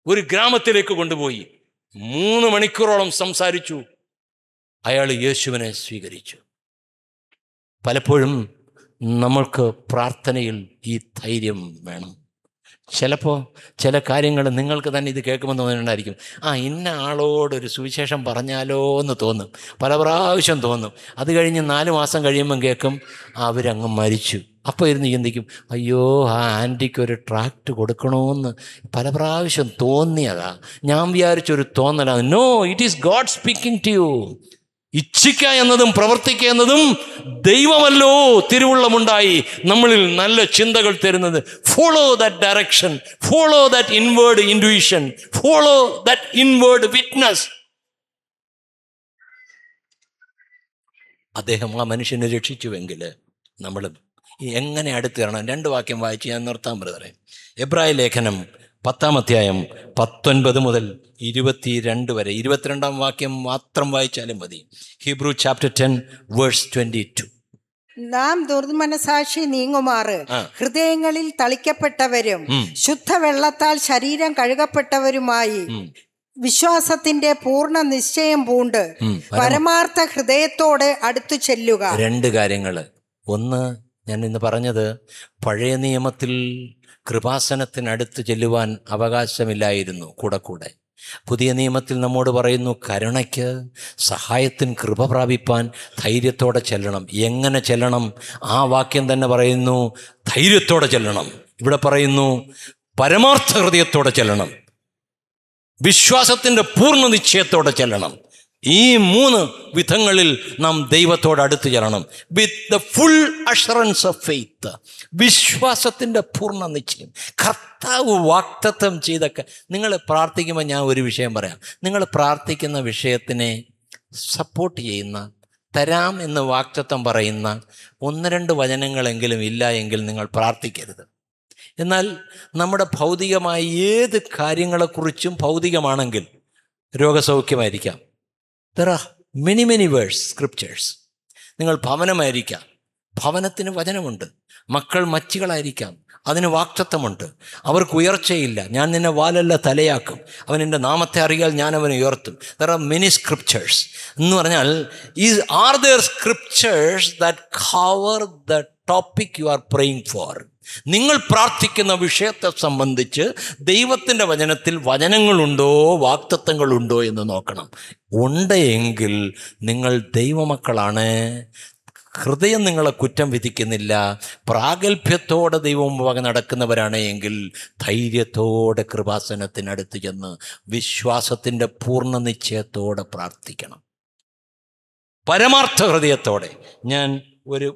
ഒരു ഗ്രാമത്തിലേക്ക് കൊണ്ടുപോയി 3 മണിക്കൂറോളം സംസാരിച്ചു. അയാൾ യേശുവിനെ സ്വീകരിച്ചു. പലപ്പോഴും നമ്മൾക്ക് പ്രാർത്ഥനയിൽ ഈ ധൈര്യം വേണം. ചിലപ്പോൾ ചില കാര്യങ്ങൾ നിങ്ങൾക്ക് തന്നെ ഇത് കേൾക്കുമ്പോൾ തോന്നുന്നുണ്ടായിരിക്കും, ഇന്ന ആളോടൊരു സുവിശേഷം പറഞ്ഞാലോ എന്ന് തോന്നും. പല പ്രാവശ്യം തോന്നും. അത് കഴിഞ്ഞ് 4 മാസം കഴിയുമ്പം കേൾക്കും അവരങ്ങ് മരിച്ചു. അപ്പോൾ ഇരുന്ന് ചിന്തിക്കും, അയ്യോ ആ ആൻറ്റിക്ക് ഒരു ട്രാക്റ്റ് കൊടുക്കണമെന്ന് പല പ്രാവശ്യം തോന്നിയതാ. ഞാൻ വിചാരിച്ചൊരു തോന്നലാണ്. No, it is God speaking to you. ഇച്ഛിക്ക എന്നതും പ്രവർത്തിക്കുക എന്നതും ദൈവമല്ലോ തിരുവുള്ളമുണ്ടായി നമ്മളിൽ നല്ല ചിന്തകൾ തരുന്നത്. Follow that direction, follow that inward intuition, follow that inward witness. അദ്ദേഹം ആ മനുഷ്യനെ രക്ഷിച്ചുവെങ്കിൽ നമ്മൾ എങ്ങനെ അടുത്ത് തരണം? 2 വാക്യം വായിച്ച് ഞാൻ നിർത്താൻ ബ്രദറെ. എബ്രായ ലേഖനം 10-ാം അധ്യായം 19 മുതൽ 22 വരെ, 22-ാം വാക്യം മാത്രം വായിച്ചാലും മതി. Hebrew chapter 10 verse 22. നാം ദുർമനസാക്ഷി നീങ്ങുമാറ് ഹൃദയങ്ങളിൽ തളിക്കപ്പെട്ടവരും ശുദ്ധവെള്ളത്താൽ ശരീരം കഴുകപ്പെട്ടവരുമായി വിശ്വാസത്തിന്റെ പൂർണ്ണ നിശ്ചയം പൂണ്ട് പരമാർത്ഥ ഹൃദയത്തോടെ അടുത്തു ചെല്ലുക. 2 കാര്യങ്ങൾ. ഒന്ന്, ഞാൻ ഇന്ന് പറഞ്ഞത്, പഴയ നിയമത്തിൽ കൃപാസനത്തിനടുത്ത് ചെല്ലുവാൻ അവകാശമില്ലായിരുന്നു. കൂടെ പുതിയ നിയമത്തിൽ നമ്മോട് പറയുന്നു, കരുണയ്ക്ക് സഹായത്തിന് കൃപ പ്രാപിപ്പാൻ ധൈര്യത്തോടെ ചെല്ലണം. എങ്ങനെ ചെല്ലണം? ആ വാക്യം തന്നെ പറയുന്നു, ധൈര്യത്തോടെ ചെല്ലണം. ഇവിടെ പറയുന്നു പരമാർത്ഥ ഹൃദയത്തോടെ ചെല്ലണം, വിശ്വാസത്തിൻ്റെ പൂർണ്ണ നിശ്ചയത്തോടെ ചെല്ലണം. ഈ 3 വിധങ്ങളിൽ നാം ദൈവത്തോട് അടുത്ത് ചെല്ലണം. With the full assurance of faith, വിശ്വാസത്തിൻ്റെ പൂർണ്ണ നിശ്ചയം. കർത്താവ് വാഗ്ദത്തം ചെയ്തൊക്കെ നിങ്ങൾ പ്രാർത്ഥിക്കുമ്പോൾ, ഞാൻ ഒരു വിഷയം പറയാം. നിങ്ങൾ പ്രാർത്ഥിക്കുന്ന വിഷയത്തിനെ സപ്പോർട്ട് ചെയ്യുന്ന, തരാം എന്ന് വാഗ്ദത്തം പറയുന്ന 1-2 വചനങ്ങളെങ്കിലും ഇല്ല എങ്കിൽ നിങ്ങൾ പ്രാർത്ഥിക്കരുത്. എന്നാൽ നമ്മുടെ ഭൗതികമായ ഏത് കാര്യങ്ങളെക്കുറിച്ചും, ഭൗതികമാണെങ്കിൽ രോഗസൗഖ്യമായിരിക്കാം, there are many verse scriptures. നിങ്ങൾ ഭവനമായിരിക്കാം, ഭവനത്തിന് വചനമുണ്ട്. മക്കൾ മച്ചികളായിരിക്കാം, അതിന് വാക്തത്വമുണ്ട്. അവർക്ക് ഉയർച്ചയില്ല, ഞാൻ നിന്നെ വാലല്ല തലയാക്കും. അവൻ എൻ്റെ നാമത്തെ അറിയാൽ ഞാൻ അവനെ ഉയർത്തും. there are many scriptures എന്ന് പറഞ്ഞാൽ, are there scriptures that cover the topic you are praying for? നിങ്ങൾ പ്രാർത്ഥിക്കുന്ന വിഷയത്തെ സംബന്ധിച്ച് ദൈവത്തിൻ്റെ വചനത്തിൽ വചനങ്ങളുണ്ടോ, വാഗ്ദത്തങ്ങളുണ്ടോ എന്ന് നോക്കണം. ഉണ്ട് എങ്കിൽ നിങ്ങൾ ദൈവമക്കളാണ്. ഹൃദയം നിങ്ങളെ കുറ്റം വിധിക്കുന്നില്ല. പ്രാഗൽഭ്യത്തോടെ ദൈവമുമ്പാകെ നടക്കുന്നവരാണ് എങ്കിൽ ധൈര്യത്തോടെ കൃപാസനത്തിനടുത്ത് ചെന്ന് വിശ്വാസത്തിൻ്റെ പൂർണ്ണ നിശ്ചയത്തോടെ പ്രാർത്ഥിക്കണം, പരമാർത്ഥ ഹൃദയത്തോടെ. ഞാൻ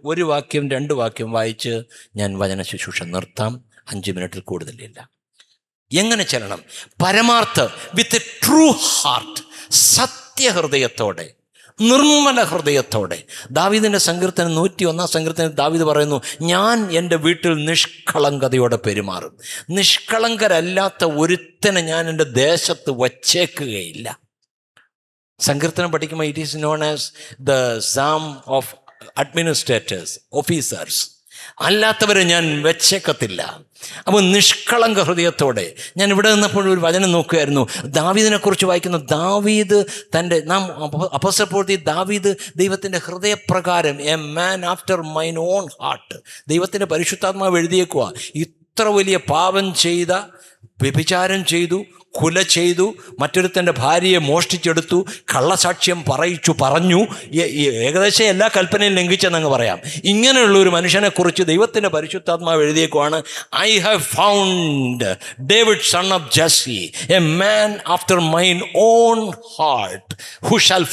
ഒരു വാക്യം 2 വാക്യം വായിച്ച് ഞാൻ വചന ശുശ്രൂഷ നിർത്താം. 5 മിനിറ്റിൽ കൂടുതലില്ല. എങ്ങനെ ചെല്ലണം? പരമാർത്ഥ, വിത്ത് എ ട്രൂ ഹാർട്ട്, സത്യഹൃദയത്തോടെ, നിർമ്മല ഹൃദയത്തോടെ. ദാവീദിൻ്റെ സങ്കീർത്തനം 101-ാം സങ്കീർത്തനത്തിൽ ദാവീദ് പറയുന്നു, ഞാൻ എൻ്റെ വീട്ടിൽ നിഷ്കളങ്കതയോടെ പെരുമാറും. നിഷ്കളങ്കരല്ലാത്ത ഒരുത്തനെ ഞാൻ എൻ്റെ ദേശത്ത് വച്ചേക്കുകയില്ല. സങ്കീർത്തനം പഠിക്കുമ്പോൾ it is known as the Sam of administrators, officers. അല്ലാത്തവരെ ഞാൻ വെച്ചേക്കത്തില്ല. അപ്പോൾ നിഷ്കളങ്ക ഹൃദയത്തോടെ ഞാൻ ഇവിടെ നിന്നപ്പോൾ ഒരു വചനം നോക്കുകയായിരുന്നു. ദാവീദിനെ കുറിച്ച് വായിക്കുന്നു. ദാവീദ് തൻ്റെ അപ്പോസ്തല പ്രവൃത്തി ദാവീദ് ദൈവത്തിൻ്റെ ഹൃദയപ്രകാരം, a man after mine own heart, ദൈവത്തിൻ്റെ പരിശുദ്ധാത്മാവ് എഴുതിയേക്കുക. ഇത്ര വലിയ പാപം ചെയ്ത, വ്യഭിചാരം ചെയ്തു, കൊല ചെയ്തു, മറ്റൊരുത്തൻ്റെ ഭാര്യയെ മോഷ്ടിച്ചെടുത്തു, കള്ളസാക്ഷ്യം പറഞ്ഞു, ഏകദേശം എല്ലാ കൽപ്പനയും ലംഘിച്ചെന്നങ്ങ് പറയാം. ഇങ്ങനെയുള്ള ഒരു മനുഷ്യനെക്കുറിച്ച് ദൈവത്തിൻ്റെ പരിശുദ്ധാത്മാവ് എഴുതിയേക്കുവാണ്. I have found David son of Jesse, a man after mine own heart, who shall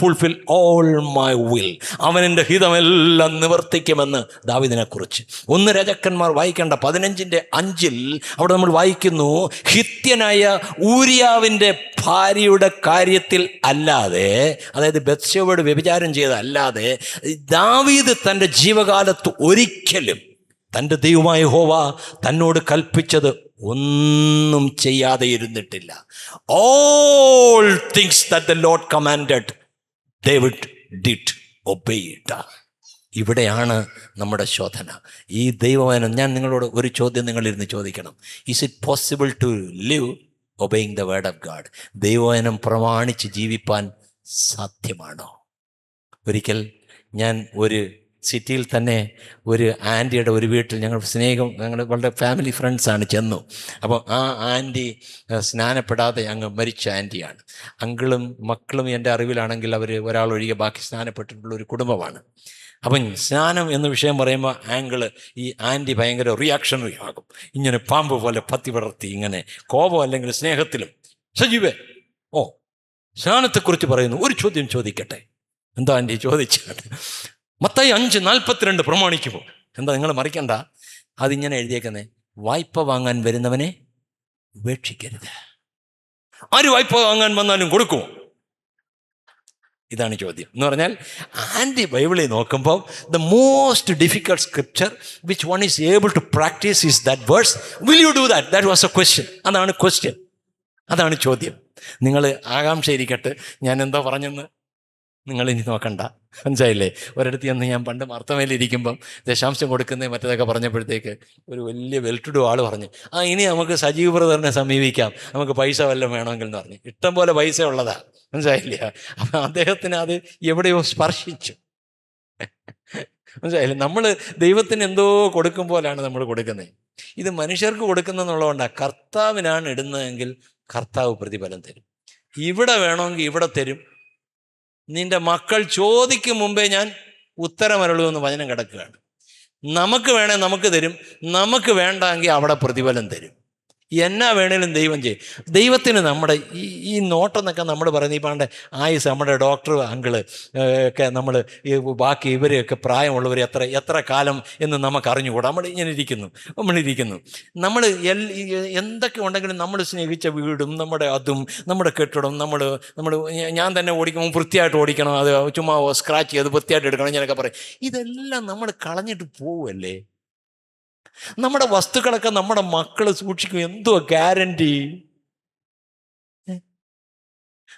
fulfil all my will. അവൻ എൻ്റെ ഹിതമെല്ലാം നിവർത്തിക്കുമെന്ന് ദാവീദിനെക്കുറിച്ച്. 1 രാജാക്കന്മാർ വായിക്കേണ്ട 15:5 അവിടെ നമ്മൾ വായിക്കുന്നു, ഹിത്യനായ ഊരിയാവിൻ്റെ ഭാര്യയുടെ കാര്യത്തിൽ അല്ലാതെ, അതായത് ബത്ശേബയോട് വ്യഭിചാരം ചെയ്തല്ലാതെ, ദാവീദ് തൻ്റെ ജീവകാലത്ത് ഒരിക്കലും തൻ്റെ ദൈവമായ യഹോവ തന്നോട് കൽപ്പിച്ചത് ഒന്നും ചെയ്യാതെ ഇരുന്നിട്ടില്ല. All things that the Lord commanded David did obey it. ഇവിടെയാണ് നമ്മുടെ ശോധന. ഈ ദൈവവചനം, ഞാൻ നിങ്ങളോട് ഒരു ചോദ്യം നിങ്ങളിരുന്ന് ചോദിക്കണം. Is it possible to live obeying the word of God? ദൈവവചനം പ്രമാണിച്ച് ജീവിപ്പാൻ സാധ്യമാണോ? ഒരിക്കൽ ഞാൻ ഒരു സിറ്റിയിൽ തന്നെ ഒരു ആൻറ്റിയുടെ ഒരു വീട്ടിൽ, ഞങ്ങൾ വളരെ ഫാമിലി ഫ്രണ്ട്സാണ്, ചെന്നു. അപ്പോൾ ആ ആൻറ്റി സ്നാനപ്പെടാതെ അങ്ങ് മരിച്ച ആൻറ്റിയാണ്. അങ്കിളും മക്കളും എൻ്റെ അറിവിലാണെങ്കിൽ അവർ ഒരാളൊഴികെ ബാക്കി സ്നാനപ്പെട്ടിട്ടുള്ള ഒരു കുടുംബമാണ്. അപ്പം സ്നാനം എന്ന വിഷയം പറയുമ്പോൾ ഈ ആൻറ്റി ഭയങ്കര റിയാക്ഷണറി ആകും. ഇങ്ങനെ പാമ്പ് പോലെ പത്തി പടർത്തി, ഇങ്ങനെ കോപം അല്ലെങ്കിൽ സ്നേഹത്തിലും. സജീവേ, ഓ സ്നാനത്തെക്കുറിച്ച് പറയുന്നു, ഒരു ചോദ്യം ചോദിക്കട്ടെ? എന്താ ആൻറ്റി ചോദിച്ചാണ്? മത്തായി 5:42 പ്രമാണിക്കുമോ? എന്താ നിങ്ങൾ മറിക്കണ്ട, അതിങ്ങനെ എഴുതിയേക്കുന്നേ, വായ്പ വാങ്ങാൻ വരുന്നവനെ ഉപേക്ഷിക്കരുത്. ആര് വായ്പ വാങ്ങാൻ വന്നാലും കൊടുക്കുമോ? ഇതാണ് ചോദ്യം. എന്ന് പറഞ്ഞാൽ ആൻറ്റി ബൈബിളിൽ നോക്കുമ്പോൾ the most difficult scripture which one is able to practice is that verse. Will you do that? That was a question. അതാണ് ക്വസ്റ്റ്യൻ, അതാണ് ചോദ്യം. നിങ്ങൾ ആകാംക്ഷയിരിക്കട്ടെ ഞാൻ എന്താ പറഞ്ഞെന്ന് നിങ്ങൾ ഇനി നോക്കണ്ട, മനസ്സിലായില്ലേ? ഒരിടത്ത് ചെന്ന് ഞാൻ പണ്ട് മർത്തമേലിരിക്കുമ്പം ദശാംശം കൊടുക്കുന്നത് മറ്റേതൊക്കെ പറഞ്ഞപ്പോഴത്തേക്ക് ഒരു വലിയ വെൽറ്റുഡു ആൾ പറഞ്ഞു, ഇനി നമുക്ക് സജീവ് ബ്രദറിനെ സമീപിക്കാം, നമുക്ക് പൈസ വല്ലതും വേണമെങ്കിൽ എന്ന് പറഞ്ഞു. ഇഷ്ടം പോലെ പൈസ ഉള്ളതാ, മനസ്സിലായില്ല? അപ്പം അദ്ദേഹത്തിന് അത് എവിടെയോ സ്പർശിച്ചു, മനസ്സിലായില്ലേ? നമ്മൾ ദൈവത്തിന് എന്തോ കൊടുക്കും പോലാണ് നമ്മൾ കൊടുക്കുന്നത്. ഇത് മനുഷ്യർക്ക് കൊടുക്കുന്നെന്നുള്ളതുകൊണ്ടാണ്. കർത്താവിനാണ് ഇടുന്നതെങ്കിൽ കർത്താവ് പ്രതിഫലം തരും. ഇവിടെ വേണമെങ്കിൽ ഇവിടെ തരും. നിന്റെ മക്കൾ ചോദിക്കും മുമ്പേ ഞാൻ ഉത്തരമരുളുമെന്ന് വചനം കിടക്കുകയാണ്. നമുക്ക് വേണേൽ നമുക്ക് തരും, നമുക്ക് വേണ്ടെങ്കിൽ അവിടെ പ്രതിഫലം തരും. എന്നാ വേണേലും ദൈവം ചെയ്യും. ദൈവത്തിന് നമ്മുടെ ഈ നോട്ടെന്നൊക്കെ നമ്മൾ പറയുന്നത്, ഈ പണ്ട് ആയുസ് നമ്മുടെ ഡോക്ടർ അങ്കിള് ഒക്കെ നമ്മൾ ഈ ബാക്കി ഇവരെയൊക്കെ പ്രായമുള്ളവർ എത്ര കാലം എന്ന് നമുക്ക് അറിഞ്ഞുകൂടാ. നമ്മളിരിക്കുന്നു നമ്മൾ എന്തൊക്കെ ഉണ്ടെങ്കിലും നമ്മൾ സ്നേഹിച്ച വീടും നമ്മുടെ അതും നമ്മുടെ കെട്ടിടം നമ്മൾ ഞാൻ തന്നെ ഓടിക്കുമ്പോൾ വൃത്തിയായിട്ട് ഓടിക്കണം, അത് ചുമ്മാ സ്ക്രാച്ച് ചെയ്ത് വൃത്തിയായിട്ട് എടുക്കണം ഞാനൊക്കെ പറയും. ഇതെല്ലാം നമ്മൾ കളഞ്ഞിട്ട് പോവല്ലേ? നമ്മുടെ വസ്തുക്കളൊക്കെ നമ്മുടെ മക്കൾ സൂക്ഷിക്കും. എന്തുവാ ഗ്യാരണ്ടി?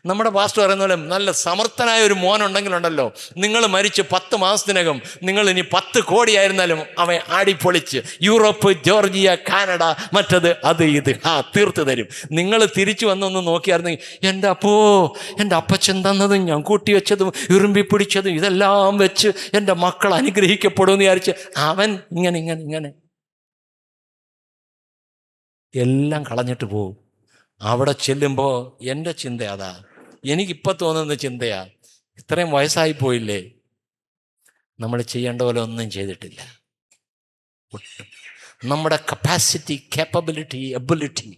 നമ്മുടെ പാസ്റ്റർ പറയുന്ന പോലെ നല്ല സമർത്ഥനായ ഒരു മോനുണ്ടെങ്കിലുണ്ടല്ലോ, നിങ്ങൾ മരിച്ച് 10 മാസത്തിനകം നിങ്ങൾ ഇനി 10 കോടിയായിരുന്നാലും അവൻ ആടിപ്പൊളിച്ച് യൂറോപ്പ്, ജോർജിയ, കാനഡ, മറ്റത് അത് ഇത് തീർത്ത് തരും. നിങ്ങൾ തിരിച്ചു വന്നൊന്ന് നോക്കിയായിരുന്നെങ്കിൽ, എൻ്റെ അപ്പച്ചൻ തന്നതും ഞാൻ കൂട്ടി വെച്ചതും ഇറുമ്പി പിടിച്ചതും ഇതെല്ലാം വെച്ച് എൻ്റെ മക്കൾ അനുഗ്രഹിക്കപ്പെടുമെന്ന് വിചാരിച്ച് അവൻ ഇങ്ങനെ എല്ലാം കളഞ്ഞിട്ട് പോവും. അവിടെ ചെല്ലുമ്പോൾ എൻ്റെ ചിന്ത അതാ, എനിക്കിപ്പോൾ തോന്നുന്ന ചിന്തയാ, ഇത്രയും വയസ്സായിപ്പോയില്ലേ, നമ്മൾ ചെയ്യേണ്ട പോലെ ഒന്നും ചെയ്തിട്ടില്ല. നമ്മുടെ കപ്പാസിറ്റി, കേപ്പബിലിറ്റി, എബിലിറ്റി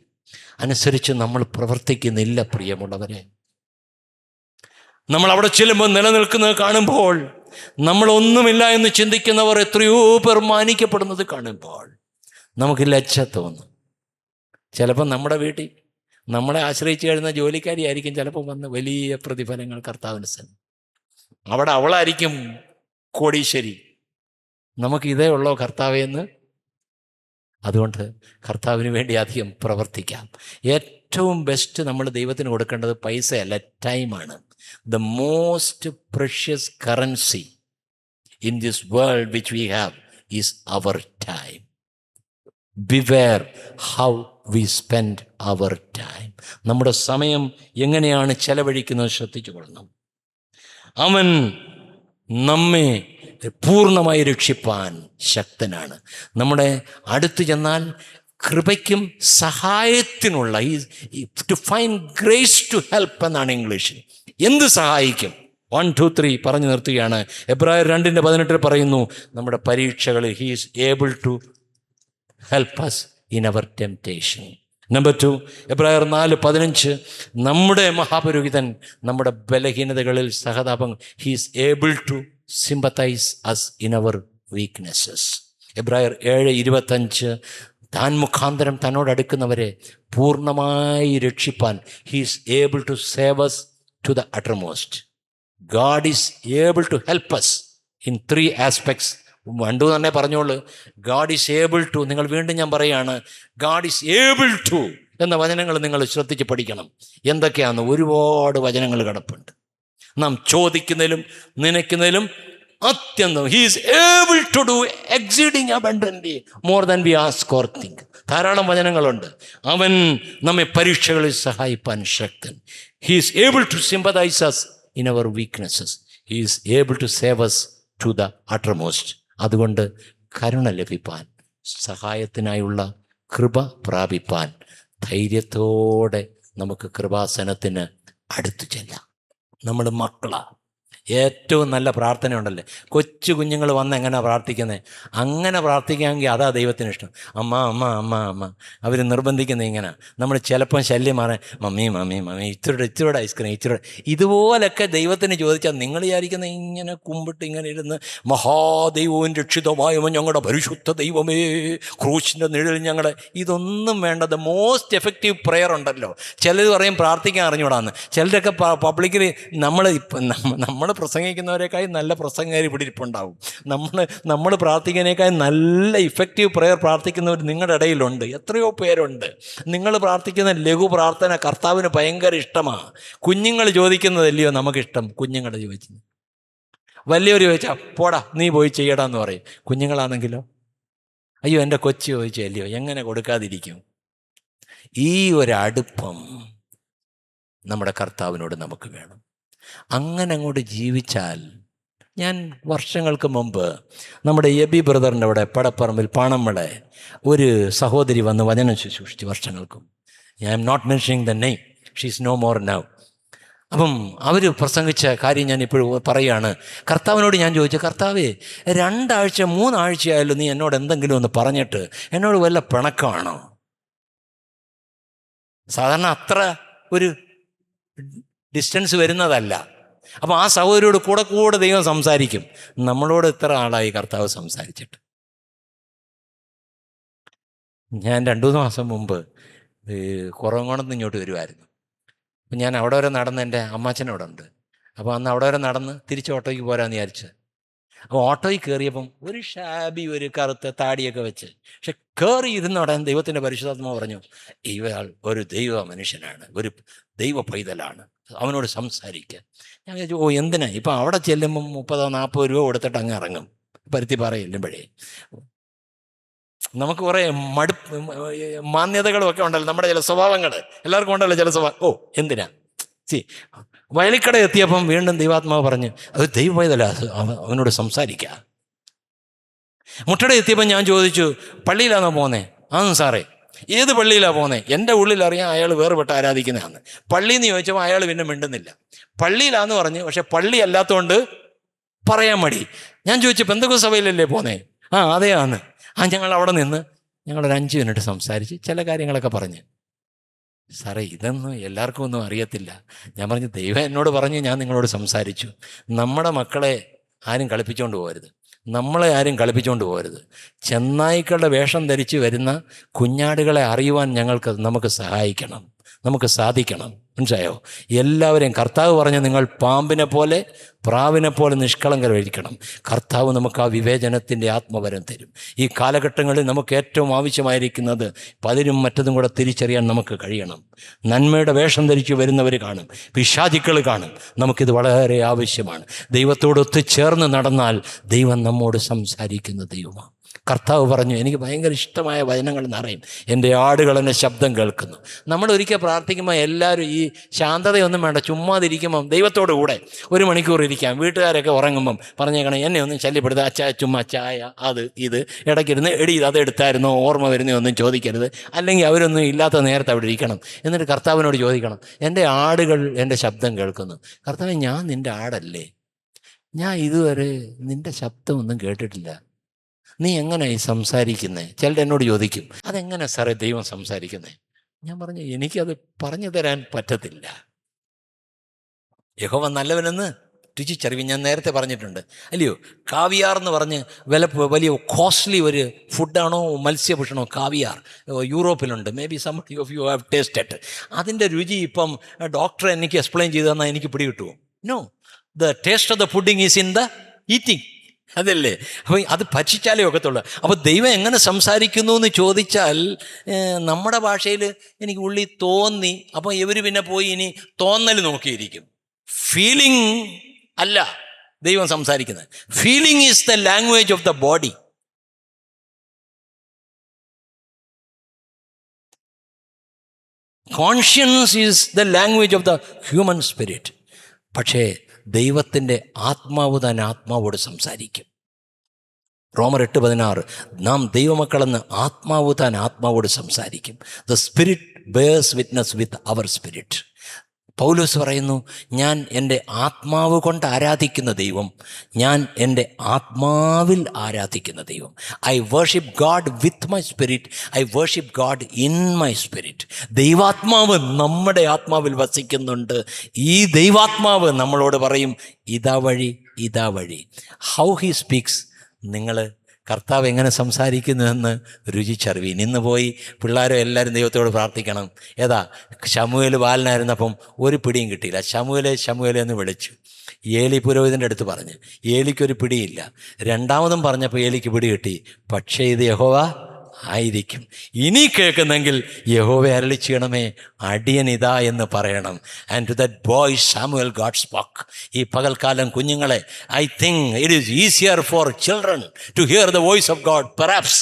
അനുസരിച്ച് നമ്മൾ പ്രവർത്തിക്കുന്നില്ല. പ്രിയമുള്ളവരെ, നമ്മൾ അവിടെ ചെല്ലുമ്പോൾ നിലനിൽക്കുന്നത് കാണുമ്പോൾ, നമ്മളൊന്നുമില്ല എന്ന് ചിന്തിക്കുന്നവർ എത്രയോ പേർ മാനിക്കപ്പെടുന്നത് കാണുമ്പോൾ നമുക്ക് ലജ്ജ തോന്നും. ചിലപ്പോൾ നമ്മുടെ വീട്ടിൽ നമ്മളെ ആശ്രയിച്ച് കഴിയുന്ന ജോലിക്കാരിയായിരിക്കും ചിലപ്പോൾ വന്ന് വലിയ പ്രതിഫലങ്ങൾ കർത്താവിന് സന്നി. അവിടെ അവളായിരിക്കും കോടീശ്വരി. നമുക്ക് ഇതേ ഉള്ളോ കർത്താവെന്ന് അതുകൊണ്ട് കർത്താവിന് വേണ്ടി അധികം പ്രവർത്തിക്കാം. ഏറ്റവും ബെസ്റ്റ് നമ്മൾ ദൈവത്തിന് കൊടുക്കേണ്ടത് പൈസയല്ല, ടൈമാണ്. The most precious currency in this world which we have is our time. Beware how we spend our time. നമ്മുടെ സമയം എങ്ങനെയാണ് ചെലവഴിക്കുന്നത് ശ്രദ്ധിച്ചു കൊള്ളണം. അവൻ നമ്മെ പൂർണ്ണമായി രക്ഷിപ്പാൻ ശക്തനാണ്. നമ്മുടെ അടുത്ത് ചെന്നാൽ കൃപയ്ക്കും സഹായത്തിനുള്ള to find grace to help എന്നാണ് ഇംഗ്ലീഷിൽ. എന്ത് സഹായിക്കും? 1, 2, 3 പറഞ്ഞു നിർത്തുകയാണ്. എബ്രായർ 2:18 പറയുന്നു, നമ്മുടെ പരീക്ഷകളിൽ he is able to help us in our temptation. Number 2, എബ്രായർ 4:15, നമ്മുടെ മഹാപുരോഹിതൻ നമ്മുടെ ബലഹീനതകളിൽ സഹതാപം, he is able to sympathize us in our weaknesses. എബ്രായർ 7:25, താൻ മുഖാന്തരം തന്നോട് അടുക്കുന്നവരെ പൂർണ്ണമായി രക്ഷിപ്പാൻ he is able to save us to the uttermost. God is able to help us in 3 aspects. പണ്ടു തന്നെ പറഞ്ഞോളൂ, God is able to. നിങ്ങൾ വീണ്ടും ഞാൻ പറയുകയാണ്, God is able to എന്ന വചനങ്ങൾ നിങ്ങൾ ശ്രദ്ധിച്ച് പഠിക്കണം. എന്തൊക്കെയാണെന്ന് ഒരുപാട് വചനങ്ങൾ കിടപ്പുണ്ട്. നാം ചോദിക്കുന്നതിലും നനയ്ക്കുന്നതിലും അത്യന്തം he is able to do exceeding abundantly more than we ask or think. ധാരാളം വചനങ്ങളുണ്ട്. അവൻ നമ്മെ പരീക്ഷകളിൽ സഹായിപ്പാൻ ശക്തൻ. He is able to sympathise us in our weaknesses. He is able to save us to the uttermost. അതുകൊണ്ട് കരുണ ലഭിപ്പാൻ, സഹായത്തിനായുള്ള കൃപ പ്രാപിപ്പാൻ ധൈര്യത്തോടെ നമുക്ക് കൃപാസനത്തിന് അടുത്തു ചെല്ലാം. നമ്മൾ മക്കളാണ്. ഏറ്റവും നല്ല പ്രാർത്ഥന ഉണ്ടല്ലേ, കൊച്ചു കുഞ്ഞുങ്ങൾ വന്ന് എങ്ങനെയാണ് പ്രാർത്ഥിക്കുന്നത്, അങ്ങനെ പ്രാർത്ഥിക്കാമെങ്കിൽ അതാ ദൈവത്തിന് ഇഷ്ടം. അമ്മ അമ്മ അമ്മ അമ്മ അവർ നിർബന്ധിക്കുന്നത് ഇങ്ങനെ. നമ്മൾ ചിലപ്പം ശല്യം മാറാൻ മമ്മി മമ്മി മമ്മി ഇച്ചിരൂടെ ഐസ്ക്രീം ഇച്ചിരൂടെ, ഇതുപോലൊക്കെ ദൈവത്തിന് ചോദിച്ചാൽ നിങ്ങൾ വിചാരിക്കുന്ന ഇങ്ങനെ കുമ്പിട്ട് ഇങ്ങനെ ഇരുന്ന് മഹാദൈവവും രക്ഷിതമായവൻ ഞങ്ങളുടെ പരിശുദ്ധ ദൈവമേ ക്രൂശിൻ്റെ നിഴൽ ഞങ്ങളുടെ, ഇതൊന്നും വേണ്ട. ദ മോസ്റ്റ് എഫക്റ്റീവ് പ്രെയർ ഉണ്ടല്ലോ. ചിലർ പറയും പ്രാർത്ഥിക്കാൻ അറിഞ്ഞൂടാന്ന്. ചിലരൊക്കെ പബ്ലിക്കിൽ നമ്മൾ പ്രസംഗിക്കുന്നവരെക്കായി നല്ല പ്രസംഗകർ ഇവിടെ ഇരിപ്പുണ്ടാവും. നമ്മൾ പ്രാർത്ഥിക്കുന്നതിനേക്കാൾ നല്ല ഇഫക്റ്റീവ് പ്രെയർ പ്രാർത്ഥിക്കുന്നവർ നിങ്ങളുടെ ഇടയിലുണ്ട്. എത്രയോ പേരുണ്ട്. നിങ്ങൾ പ്രാർത്ഥിക്കുന്ന ലഘു പ്രാർത്ഥന കർത്താവിന് ഭയങ്കര ഇഷ്ടമാണ്. കുഞ്ഞുങ്ങൾ ചോദിക്കുന്നതല്ലയോ നമുക്കിഷ്ടം. കുഞ്ഞുങ്ങൾ ചോദിച്ചത് വലിയവർ ചോദിച്ചാൽ പോടാ നീ പോയി ചെയ്യടാന്ന് പറയും. കുഞ്ഞുങ്ങളാണെങ്കിലോ അയ്യോ എൻ്റെ കൊച്ചു ചോദിച്ചല്ലയോ, എങ്ങനെ കൊടുക്കാതിരിക്കും? ഈ ഒരടുപ്പം നമ്മുടെ കർത്താവിനോട് നമുക്ക് വേണം. അങ്ങനെ അങ്ങോട്ട് ജീവിച്ചാൽ, ഞാൻ വർഷങ്ങൾക്ക് മുമ്പ് നമ്മുടെ എബി ബ്രദറിൻ്റെ അവിടെ പടപ്പറമ്പിൽ പാണമ്മളെ ഒരു സഹോദരി വന്ന് വചനം ശുശ്രൂഷിച്ചു വർഷങ്ങൾക്കും. I am not mentioning the name, she is no more now. അപ്പം അവർ പ്രസംഗിച്ച കാര്യം ഞാൻ ഇപ്പോഴും പറയുകയാണ്. കർത്താവിനോട് ഞാൻ ചോദിച്ചു, കർത്താവേ 2 ആഴ്ച 3 ആഴ്ചയായാലും നീ എന്നോട് എന്തെങ്കിലും ഒന്ന് പറഞ്ഞിട്ട് എന്നോട് വല്ല പിണക്കമാണോ? സാധാരണ അത്ര ഒരു ഡിസ്റ്റൻസ് വരുന്നതല്ല. അപ്പോൾ ആ സഹോദരിയോട് കൂടെ ദൈവം സംസാരിക്കും. നമ്മളോട് ഇത്ര ആളായി കർത്താവ് സംസാരിച്ചിട്ട്. ഞാൻ 2-3 മാസം മുമ്പ് കുറവങ്കോണത്ത് ഇങ്ങോട്ട് വരുമായിരുന്നു. അപ്പം ഞാൻ അവിടെ വരെ നടന്ന്, എൻ്റെ അമ്മാച്ചനവിടെ ഉണ്ട്. അപ്പോൾ അന്ന് അവിടെ വരെ നടന്ന് തിരിച്ച് ഓട്ടോയ്ക്ക് പോരാന്ന് വിചാരിച്ച്. അപ്പോൾ ഓട്ടോയിൽ കയറിയപ്പം ഒരു ഷാബി ഒരു കറുത്ത താടിയൊക്കെ വെച്ച്, പക്ഷെ കയറി ഇരുന്നോടെ ദൈവത്തിൻ്റെ പരിശുദ്ധാത്മാവ് പറഞ്ഞു, ഇവയാൾ ഒരു ദൈവ മനുഷ്യനാണ്, ഒരു ദൈവ പൈതലാണ്, അവനോട് സംസാരിക്കുക. ഞാൻ വിചാരിച്ചു ഓ എന്തിനാ ഇപ്പം അവിടെ ചെല്ലുമ്പം 30-40 രൂപ കൊടുത്തിട്ട് അങ്ങ് ഇറങ്ങും. പരുത്തിപ്പാറ ചെല്ലുമ്പോഴേ നമുക്ക് കുറേ മാന്യതകളും ഒക്കെ ഉണ്ടല്ലോ, നമ്മുടെ ചില സ്വഭാവങ്ങൾ എല്ലാവർക്കും ഉണ്ടല്ലോ ചില സ്വഭാവം. ഓ എന്തിനാ വയലിക്കട എത്തിയപ്പം വീണ്ടും ദൈവാത്മാവ് പറഞ്ഞ് അത് ദൈവ പൈതല, അവനോട് സംസാരിക്കുക. മുട്ടട എത്തിയപ്പം ഞാൻ ചോദിച്ചു പള്ളിയിലാണോ പോന്നേ? സാറേ ഏത് പള്ളിയിലാണ് പോകുന്നത്? എൻ്റെ ഉള്ളിലറിയാം അയാൾ വേറുപെട്ട് ആരാധിക്കുന്നതാണ്. പള്ളിയിൽ നിന്ന് ചോദിച്ചപ്പോൾ അയാൾ പിന്നെ മിണ്ടുന്നില്ല. പള്ളിയിലാന്ന് പറഞ്ഞു, പക്ഷെ പള്ളി അല്ലാത്തതുകൊണ്ട് പറയാൻ മടി. ഞാൻ ചോദിച്ചു പെന്തക്കോസ്ത് സഭയിലല്ലേ പോന്നേ? അതെയാണ്. ഞങ്ങൾ അവിടെ നിന്ന് ഞങ്ങളൊരു 5 മിനിറ്റ് സംസാരിച്ച് ചില കാര്യങ്ങളൊക്കെ പറഞ്ഞ്. സാറേ ഇതൊന്നും എല്ലാവർക്കും ഒന്നും അറിയത്തില്ല. ഞാൻ പറഞ്ഞു ദൈവം എന്നോട് പറഞ്ഞ് ഞാൻ നിങ്ങളോട് സംസാരിച്ചു. നമ്മുടെ മക്കളെ ആരും കളിപ്പിച്ചുകൊണ്ട് പോകരുത്, നമ്മളെ ആരും കളിപ്പിച്ചുകൊണ്ട് പോകരുത്. ചെന്നായ്ക്കളുടെ വേഷം ധരിച്ച് വരുന്ന കുഞ്ഞാടുകളെ അറിയുവാൻ നമുക്ക് സഹായിക്കണം. നമുക്ക് സാധിക്കണം. മനസ്സിലായോ? എല്ലാവരെയും കർത്താവ് പറഞ്ഞ നിങ്ങൾ പാമ്പിനെ പോലെ പ്രാവിനെ പോലെ നിഷ്കളങ്കരായിരിക്കണം. കർത്താവ് നമുക്ക് ആ വിവേചനത്തിൻ്റെ ആത്മവരം തരും. ഈ കാലഘട്ടങ്ങളിൽ നമുക്ക് ഏറ്റവും ആവശ്യമായിരിക്കുന്നത് പലരും മറ്റതും കൂടെ തിരിച്ചറിയാൻ നമുക്ക് കഴിയണം. നന്മയുടെ വേഷം ധരിച്ചു വരുന്നവർ കാണും, പിശാചുക്കൾ കാണും. നമുക്കിത് വളരെ ആവശ്യമാണ്. ദൈവത്തോട് ഒത്തുചേർന്ന് നടന്നാൽ ദൈവം നമ്മോട് സംസാരിക്കുന്ന ദൈവമാണ്. കർത്താവ് പറഞ്ഞു, എനിക്ക് ഭയങ്കര ഇഷ്ടമായ വചനങ്ങൾ നിറയും. എൻ്റെ ആടുകൾ എന്നെ ശബ്ദം കേൾക്കുന്നു. നമ്മൾ ഒരിക്കൽ പ്രാർത്ഥിക്കുമ്പോൾ എല്ലാവരും ഈ ശാന്തതയൊന്നും വേണ്ട, ചുമ്മാതിരിക്കുമ്പം ദൈവത്തോട് കൂടെ 1 മണിക്കൂർ ഇരിക്കാം. വീട്ടുകാരൊക്കെ ഉറങ്ങുമ്പം പറഞ്ഞേക്കണം, എന്നെ ഒന്നും ശല്യപ്പെടുത്തുക, ചുമ്മാ ചായ അത് ഇത് ഇടയ്ക്കിരുന്ന് എടി അത് എടുത്തായിരുന്നോ, ഓർമ്മ വരുന്നോ ഒന്നും ചോദിക്കരുത്. അല്ലെങ്കിൽ അവരൊന്നും ഇല്ലാത്ത നേരത്തെ അവിടെ ഇരിക്കണം. എന്നിട്ട് കർത്താവിനോട് ചോദിക്കണം, എൻ്റെ ആടുകൾ എൻ്റെ ശബ്ദം കേൾക്കുന്നു. കർത്താവേ, ഞാൻ നിൻ്റെ ആടല്ലേ? ഞാൻ ഇതുവരെ നിൻ്റെ ശബ്ദമൊന്നും കേട്ടിട്ടില്ല. നീ എങ്ങനെയായി സംസാരിക്കുന്നത്? ചിലർ എന്നോട് ചോദിക്കും, അതെങ്ങനെ സാറേ ദൈവം സംസാരിക്കുന്നത്? ഞാൻ പറഞ്ഞു, എനിക്കത് പറഞ്ഞു തരാൻ പറ്റത്തില്ല. യഹോവ നല്ലവനെന്ന് രുചിച്ചറിവ് ഞാൻ നേരത്തെ പറഞ്ഞിട്ടുണ്ട്, അല്ലയോ? കാവിയാർ എന്ന് പറഞ്ഞ് വലിയ കോസ്റ്റ്ലി ഒരു ഫുഡാണോ മത്സ്യഭക്ഷണമോ കാവിയാർ. യൂറോപ്പിലുണ്ട്. May be some of you have tasted. അതിൻ്റെ രുചി ഇപ്പം ഡോക്ടർ എനിക്ക് എക്സ്പ്ലെയിൻ ചെയ്തു തന്നാൽ എനിക്ക് പിടികിട്ടുമോ? No, the taste of the pudding is in the eating. അതല്ലേ? അപ്പോൾ അത് ഭക്ഷിച്ചാലേ ഒക്കത്തുള്ളൂ. അപ്പോൾ ദൈവം എങ്ങനെ സംസാരിക്കുന്നു എന്ന് ചോദിച്ചാൽ നമ്മുടെ ഭാഷയിൽ എനിക്ക് ഉള്ളി തോന്നി. അപ്പോൾ ഇവർ പിന്നെ പോയി ഇനി തോന്നൽ നോക്കിയിരിക്കും. ഫീലിംഗ് അല്ല ദൈവം സംസാരിക്കുന്നത്. Feeling is the language of the body. Conscience is the language of the human spirit. പക്ഷേ ദൈവത്തിൻ്റെ ആത്മാവ് തന്നെ ആത്മാവോട് സംസാരിക്കും. റോമർ 8:16, നാം ദൈവമക്കളെന്ന് ആത്മാവ് താൻ ആത്മാവോട് സംസാരിക്കും. The spirit bears witness with our spirit. പൗലോസ് പറയുന്നു, ഞാൻ എൻ്റെ ആത്മാവ് കൊണ്ട് ആരാധിക്കുന്ന ദൈവം, ഞാൻ എൻ്റെ ആത്മാവിൽ ആരാധിക്കുന്ന ദൈവം. I worship God with my spirit, I worship God in my spirit. ദൈവാത്മാവ് നമ്മുടെ ആത്മാവിൽ വസിക്കുന്നുണ്ട്. ഈ ദൈവാത്മാവ് നമ്മളോട് പറയും, ഇതാ വഴി, ഇതാ വഴി. How he speaks. നിങ്ങൾ കർത്താവ് എങ്ങനെ സംസാരിക്കുന്നുവെന്ന് രുചിച്ചറിവീൻ. ഇന്ന് പോയി പിള്ളേരും എല്ലാവരും ദൈവത്തോട് പ്രാർത്ഥിക്കണം. ഏതാ ശമൂവേൽ ബാലനായിരുന്നപ്പം ഒരു പിടിയും കിട്ടിയില്ല. ശമൂവേലെ എന്ന് വിളിച്ചു. ഏലി പുരോഹിതൻ്റെ അടുത്ത് പറഞ്ഞ് ഏലിക്കൊരു പിടിയില്ല. രണ്ടാമതും പറഞ്ഞപ്പോൾ ഏലിക്ക് പിടി കിട്ടി. പക്ഷേ ഇത് യഹോവ ആയിരിക്കും. ഇനി കേൾക്കുന്നെങ്കിൽ യഹോവ അരുളി ചെയ്യണമേ, അടിയൻ ഇതാ എന്ന് പറയണം. And to that boy Samuel God spoke. ഈ പകൽക്കാലം കുഞ്ഞുങ്ങളെ, I think it is easier for children to hear the voice of God. Perhaps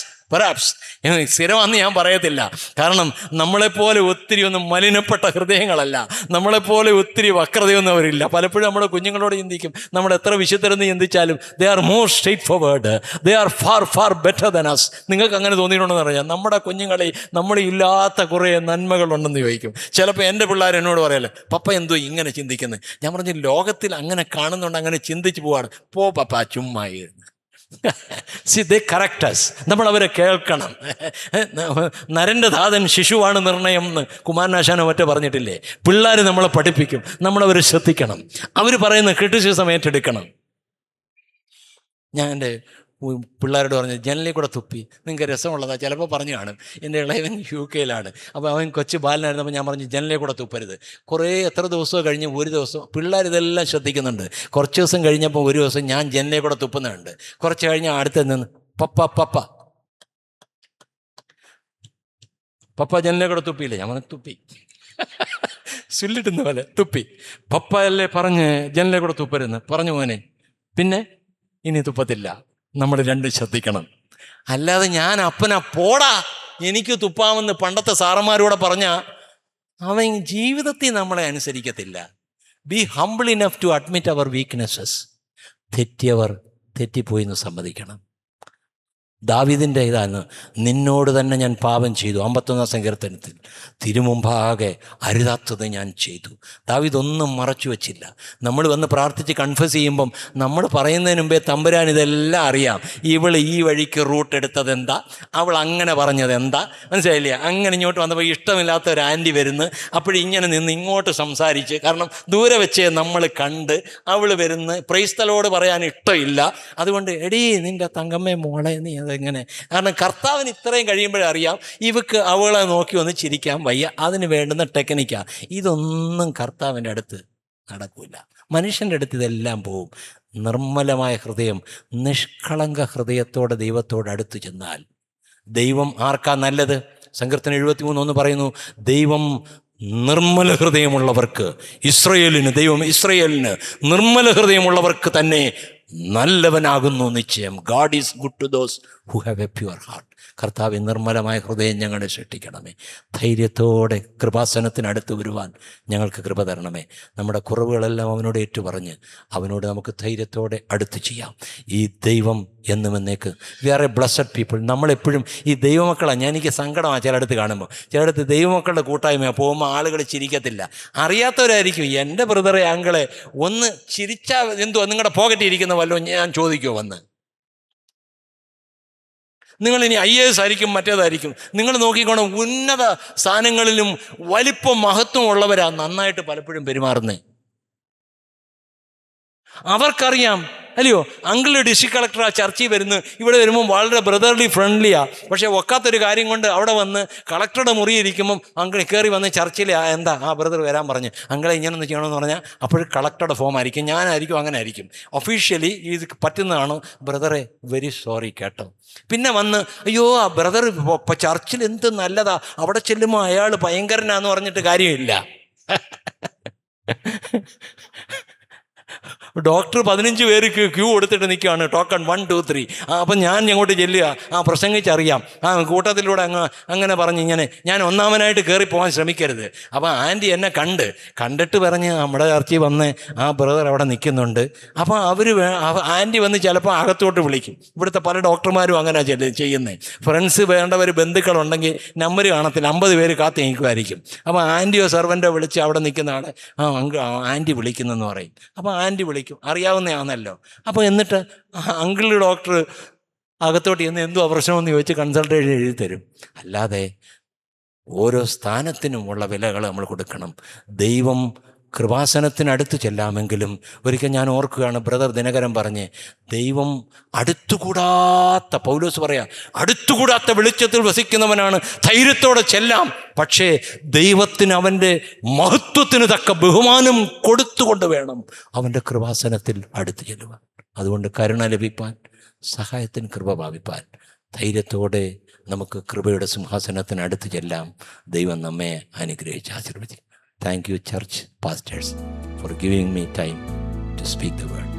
സ്ഥിരമാണെന്ന് ഞാൻ പറയത്തില്ല. കാരണം നമ്മളെപ്പോലെ ഒത്തിരി ഒന്നും മലിനപ്പെട്ട ഹൃദയങ്ങളല്ല, നമ്മളെപ്പോലെ ഒത്തിരി വക്രതയൊന്നും അവരില്ല. പലപ്പോഴും നമ്മുടെ കുഞ്ഞുങ്ങളോട് ചിന്തിക്കും, നമ്മൾ എത്ര വിശുദ്ധരെന്ന് ചിന്തിച്ചാലും they are more straightforward, they are far far better than us. നിങ്ങൾക്ക് അങ്ങനെ തോന്നിയിട്ടുണ്ടെന്ന് അറിയാം. നമ്മുടെ കുഞ്ഞുങ്ങളെ നമ്മളില്ലാത്ത കുറേ നന്മകളുണ്ടെന്ന് ചോദിക്കും. ചിലപ്പോൾ എൻ്റെ പിള്ളേർ എന്നോട് പറയല്ലേ, പപ്പ എന്തോ ഇങ്ങനെ ചിന്തിക്കുന്നത്. ഞാൻ പറഞ്ഞു, ലോകത്തിൽ അങ്ങനെ കാണുന്നുണ്ട്, അങ്ങനെ ചിന്തിച്ച് പോവാണ്. പോ പപ്പ, ചുമ്മായി. See, they correct us. നമ്മൾ അവരെ കേൾക്കണം. നരൻ്റെ ധാതൻ ശിശുവാണ് നിർണയം എന്ന് കുമാരനാശാനോ മറ്റോ പറഞ്ഞിട്ടില്ലേ? പിള്ളേർ നമ്മളെ പഠിപ്പിക്കും, നമ്മളവരെ ശ്രദ്ധിക്കണം, അവർ പറയുന്ന ക്രിറ്റിസിസം ഏറ്റെടുക്കണം. ഞാൻ എൻ്റെ പിള്ളേരോട് പറഞ്ഞു, ജനലിൽ കൂടെ തുപ്പി, നിങ്ങൾക്ക് രസമുള്ളതാണ്. ചിലപ്പോൾ പറഞ്ഞു കാണും. എൻ്റെ ഇളയവൻ UK അപ്പോൾ അവൻ കൊച്ചു ബാലനായിരുന്നപ്പോൾ ഞാൻ പറഞ്ഞു, ജനലിൽ കൂടെ തുപ്പരുത്. എത്ര ദിവസമോ കഴിഞ്ഞ് ഒരു ദിവസം പിള്ളേർ ഇതെല്ലാം ശ്രദ്ധിക്കുന്നുണ്ട്. കുറച്ച് ദിവസം കഴിഞ്ഞപ്പോൾ ഒരു ദിവസം ഞാൻ ജനലിൽ കൂടെ തുപ്പുന്നുണ്ട്. കുറച്ച് കഴിഞ്ഞ് അടുത്ത് നിന്ന് പപ്പ ജനലിൽ കൂടെ തുപ്പിയില്ലേ? ഞാൻ പറഞ്ഞു, തുപ്പി. സുല്ലിട്ടുന്ന പോലെ തുപ്പി. പപ്പ അല്ലേ പറഞ്ഞ് ജനലിൽ കൂടെ തുപ്പരുന്ന് പറഞ്ഞു. മോനെ, പിന്നെ ഇനി തുപ്പത്തില്ല. നമ്മൾ രണ്ടും ശ്രദ്ധിക്കണം. അല്ലാതെ ഞാൻ അപ്പനാ പോടാ എനിക്ക് തുപ്പാമെന്ന് പണ്ടത്തെ സാറന്മാരോടെ പറഞ്ഞാൽ അവൻ ജീവിതത്തിൽ നമ്മളെ അനുസരിക്കത്തില്ല. Be humble enough to admit our weaknesses. തെറ്റിയവർ തെറ്റിപ്പോയി എന്ന് സമ്മതിക്കണം. ദാവീദിൻ്റെ ഇതാണ്, നിന്നോട് തന്നെ ഞാൻ പാപം ചെയ്തു. 51 സങ്കീർത്തനത്തിൽ, തിരുമുമ്പാകെ അരുതാത്തത് ഞാൻ ചെയ്തു. ദാവീദ് ഒന്നും മറച്ചു വച്ചില്ല. നമ്മൾ വന്ന് പ്രാർത്ഥിച്ച് കൺഫസ് ചെയ്യുമ്പം നമ്മൾ പറയുന്നതിന് മുമ്പേ തമ്പുരാൻ ഇതെല്ലാം അറിയാം. ഇവൾ ഈ വഴിക്ക് റൂട്ട് എടുത്തത് എന്താ, അവൾ അങ്ങനെ പറഞ്ഞത് എന്താ, മനസ്സിലായില്ലേ? അങ്ങനെ ഇങ്ങോട്ട് വന്നപ്പോൾ ഇഷ്ടമില്ലാത്ത ഒരു ആൻറ്റി വരുന്നു, അപ്പോഴിങ്ങനെ നിന്ന് ഇങ്ങോട്ട് സംസാരിച്ച്, കാരണം ദൂരെ വെച്ചേ നമ്മൾ കണ്ട് അവൾ വരുന്ന് പ്രൈസ്തലോട് പറയാൻ ഇഷ്ടമില്ല. അതുകൊണ്ട് എടീ നിൻ്റെ തങ്കമ്മേ മോളെ നീ അതെങ്ങനെ? കാരണം കർത്താവിന് ഇത്രയും കഴിയുമ്പോഴറിയാം ഇവക്ക് അവളെ നോക്കി ഒന്ന് ചിരിക്കാൻ വയ്യ, അതിന് വേണ്ടുന്ന ടെക്നിക്കാണ്. ഇതൊന്നും കർത്താവിൻ്റെ അടുത്ത് നടക്കില്ല. മനുഷ്യൻ്റെ അടുത്ത് ഇതെല്ലാം പോവും. നിർമ്മലമായ ഹൃദയം, നിഷ്കളങ്ക ഹൃദയത്തോടെ ദൈവത്തോട് അടുത്ത് ചെന്നാൽ ദൈവം ആർക്കാ നല്ലത്? സങ്കീർത്തനം 73:1 പറയുന്നു, ദൈവം നിർമ്മല ഹൃദയമുള്ളവർക്ക്, ദൈവം ഇസ്രയേലിന് നിർമ്മല ഹൃദയമുള്ളവർക്ക് തന്നെ നല്ലവനാകുന്നു നിശ്ചയം. God is good to those who have a pure heart. കർത്താവ് നിർമ്മലമായ ഹൃദയം ഞങ്ങളെ സൃഷ്ടിക്കണമേ. ധൈര്യത്തോടെ കൃപാസനത്തിനടുത്ത് വരുവാൻ ഞങ്ങൾക്ക് കൃപ തരണമേ. നമ്മുടെ കുറവുകളെല്ലാം അവനോട് ഏറ്റുപറഞ്ഞ് അവനോട് നമുക്ക് ധൈര്യത്തോടെ അടുത്ത് ചെയ്യാം. ഈ ദൈവം എന്നും എന്നേക്ക് വേറെ ബ്ലസ്സഡ് പീപ്പിൾ. നമ്മളെപ്പോഴും ഈ ദൈവമക്കളാണ്. എനിക്ക് സങ്കടമാണ് ചിലയിടത്ത് കാണുമ്പോൾ. ചിലയിടത്ത് ദൈവമക്കളുടെ കൂട്ടായ്മ പോകുമ്പോൾ ആളുകൾ ചിരിക്കത്തില്ല. അറിയാത്തവരായിരിക്കും, എൻ്റെ ബ്രദറെ അങ്കിളെ ഒന്ന് ചിരിച്ചാൽ എന്തുവാ നിങ്ങളുടെ പോക്കറ്റിൽ ഇരിക്കുന്ന വല്ലോ ഞാൻ ചോദിക്കുമോ വന്ന്? നിങ്ങളിനി IAS ആയിരിക്കും, മറ്റേതായിരിക്കും. നിങ്ങൾ നോക്കിക്കോണം, ഉന്നത സ്ഥാനങ്ങളിലും വലിപ്പം മഹത്വം ഉള്ളവരാ നന്നായിട്ട് പലപ്പോഴും പെരുമാറുന്നത്. അവർക്കറിയാം, അല്ലയോ, അങ്കിള് ഡിസ്ട്രിക്ട് കളക്ടർ ആ ചർച്ചയിൽ വരുന്നു, ഇവിടെ വരുമ്പോൾ വളരെ ബ്രദർലി ഫ്രണ്ട്ലിയാ. പക്ഷേ ഒക്കാത്തൊരു കാര്യം കൊണ്ട് അവിടെ വന്ന് കളക്ടറുടെ മുറി ഇരിക്കുമ്പം അങ്കിൾ കയറി വന്ന് ചർച്ചയിൽ എന്താ ആ ബ്രദർ വരാൻ പറഞ്ഞ് അങ്കിളെ ഇങ്ങനൊന്ന് ചെയ്യണമെന്ന് പറഞ്ഞാൽ അപ്പോൾ കളക്ടറുടെ ഫോം ആയിരിക്കും, ഞാനായിരിക്കും, അങ്ങനെ ആയിരിക്കും. ഒഫീഷ്യലി ഇത് പറ്റുന്നതാണോ? ബ്രദറെ വെരി സോറി കേട്ടോ. പിന്നെ വന്ന് അയ്യോ ആ ബ്രദർ ചർച്ചിൽ എന്ത് നല്ലതാ, അവിടെ ചെല്ലുമ്പോൾ അയാൾ ഭയങ്കരനാന്ന് പറഞ്ഞിട്ട് കാര്യമില്ല. ഡോക്ടർ 15 പേര് ക്യൂ കൊടുത്തിട്ട് നിൽക്കുകയാണ്, ടോക്കൺ 1 2 3. അപ്പം ഞാൻ അങ്ങോട്ട് ചെല്ലുക, പ്രസംഗിച്ചറിയാം, കൂട്ടത്തിലൂടെ അങ്ങനെ പറഞ്ഞ് ഇങ്ങനെ ഞാൻ ഒന്നാമനായിട്ട് കയറി പോകാൻ ശ്രമിക്കരുത്. അപ്പം ആൻറ്റി എന്നെ കണ്ടിട്ട് പറഞ്ഞ് നമ്മുടെ ചർച്ചയിൽ വന്ന് ആ ബ്രദർ അവിടെ നിൽക്കുന്നുണ്ട്. അപ്പം ആൻറ്റി വന്ന് ചിലപ്പോൾ അകത്തോട്ട് വിളിക്കും. ഇവിടുത്തെ പല ഡോക്ടർമാരും അങ്ങനെ ചെയ്യുന്നത്. ഫ്രണ്ട്സ് വേണ്ടവർ ബന്ധുക്കളുണ്ടെങ്കിൽ നമ്പർ കാണത്തില്ല, 50 പേര് കാത്ത് നിൽക്കുമായിരിക്കും. അപ്പം ആൻറ്റിയോ സെർവൻ്റോ വിളിച്ച് അവിടെ നിൽക്കുന്ന ആളെ ആൻറ്റി വിളിക്കുന്നെന്ന് പറയും. അപ്പം ആൻറ്റി വിളിക്കും, അറിയാവുന്നതാണല്ലോ. അപ്പോൾ എന്നിട്ട് അങ്കിൾ ഡോക്ടർ അകത്തോട്ട് ചെന്ന് എന്തോ പ്രശ്നമെന്ന് ചോദിച്ച് കൺസൾട്ടേഷൻ എഴുതി തരും. അല്ലാതെ ഓരോ സ്ഥാനത്തിനും ഉള്ള വിലകൾ നമ്മൾ കൊടുക്കണം. ദൈവം കൃപാസനത്തിനടുത്ത് ചെല്ലാമെങ്കിലും ഒരിക്കൽ ഞാൻ ഓർക്കുകയാണ്, ബ്രദർ ദിനകരൻ പറഞ്ഞ്, ദൈവം അടുത്തുകൂടാത്ത, പൗലോസ് പറയാ, അടുത്തുകൂടാത്ത വെളിച്ചത്തിൽ വസിക്കുന്നവനാണ്, ധൈര്യത്തോടെ ചെല്ലാം. പക്ഷേ ദൈവത്തിന് അവൻ്റെ മഹത്വത്തിന് തക്ക ബഹുമാനം കൊടുത്തുകൊണ്ട് വേണം അവൻ്റെ കൃപാസനത്തിൽ അടുത്ത് ചെല്ലുവാൻ. അതുകൊണ്ട് കരുണ ലഭിപ്പാൻ, സഹായത്തിന് കൃപ ഭാവിപ്പാൻ ധൈര്യത്തോടെ നമുക്ക് കൃപയുടെ സിംഹാസനത്തിന് അടുത്ത് ചെല്ലാം. ദൈവം നമ്മെ അനുഗ്രഹിച്ച് ആശീർവദിക്കും. Thank you, church pastors, for giving me time to speak the word.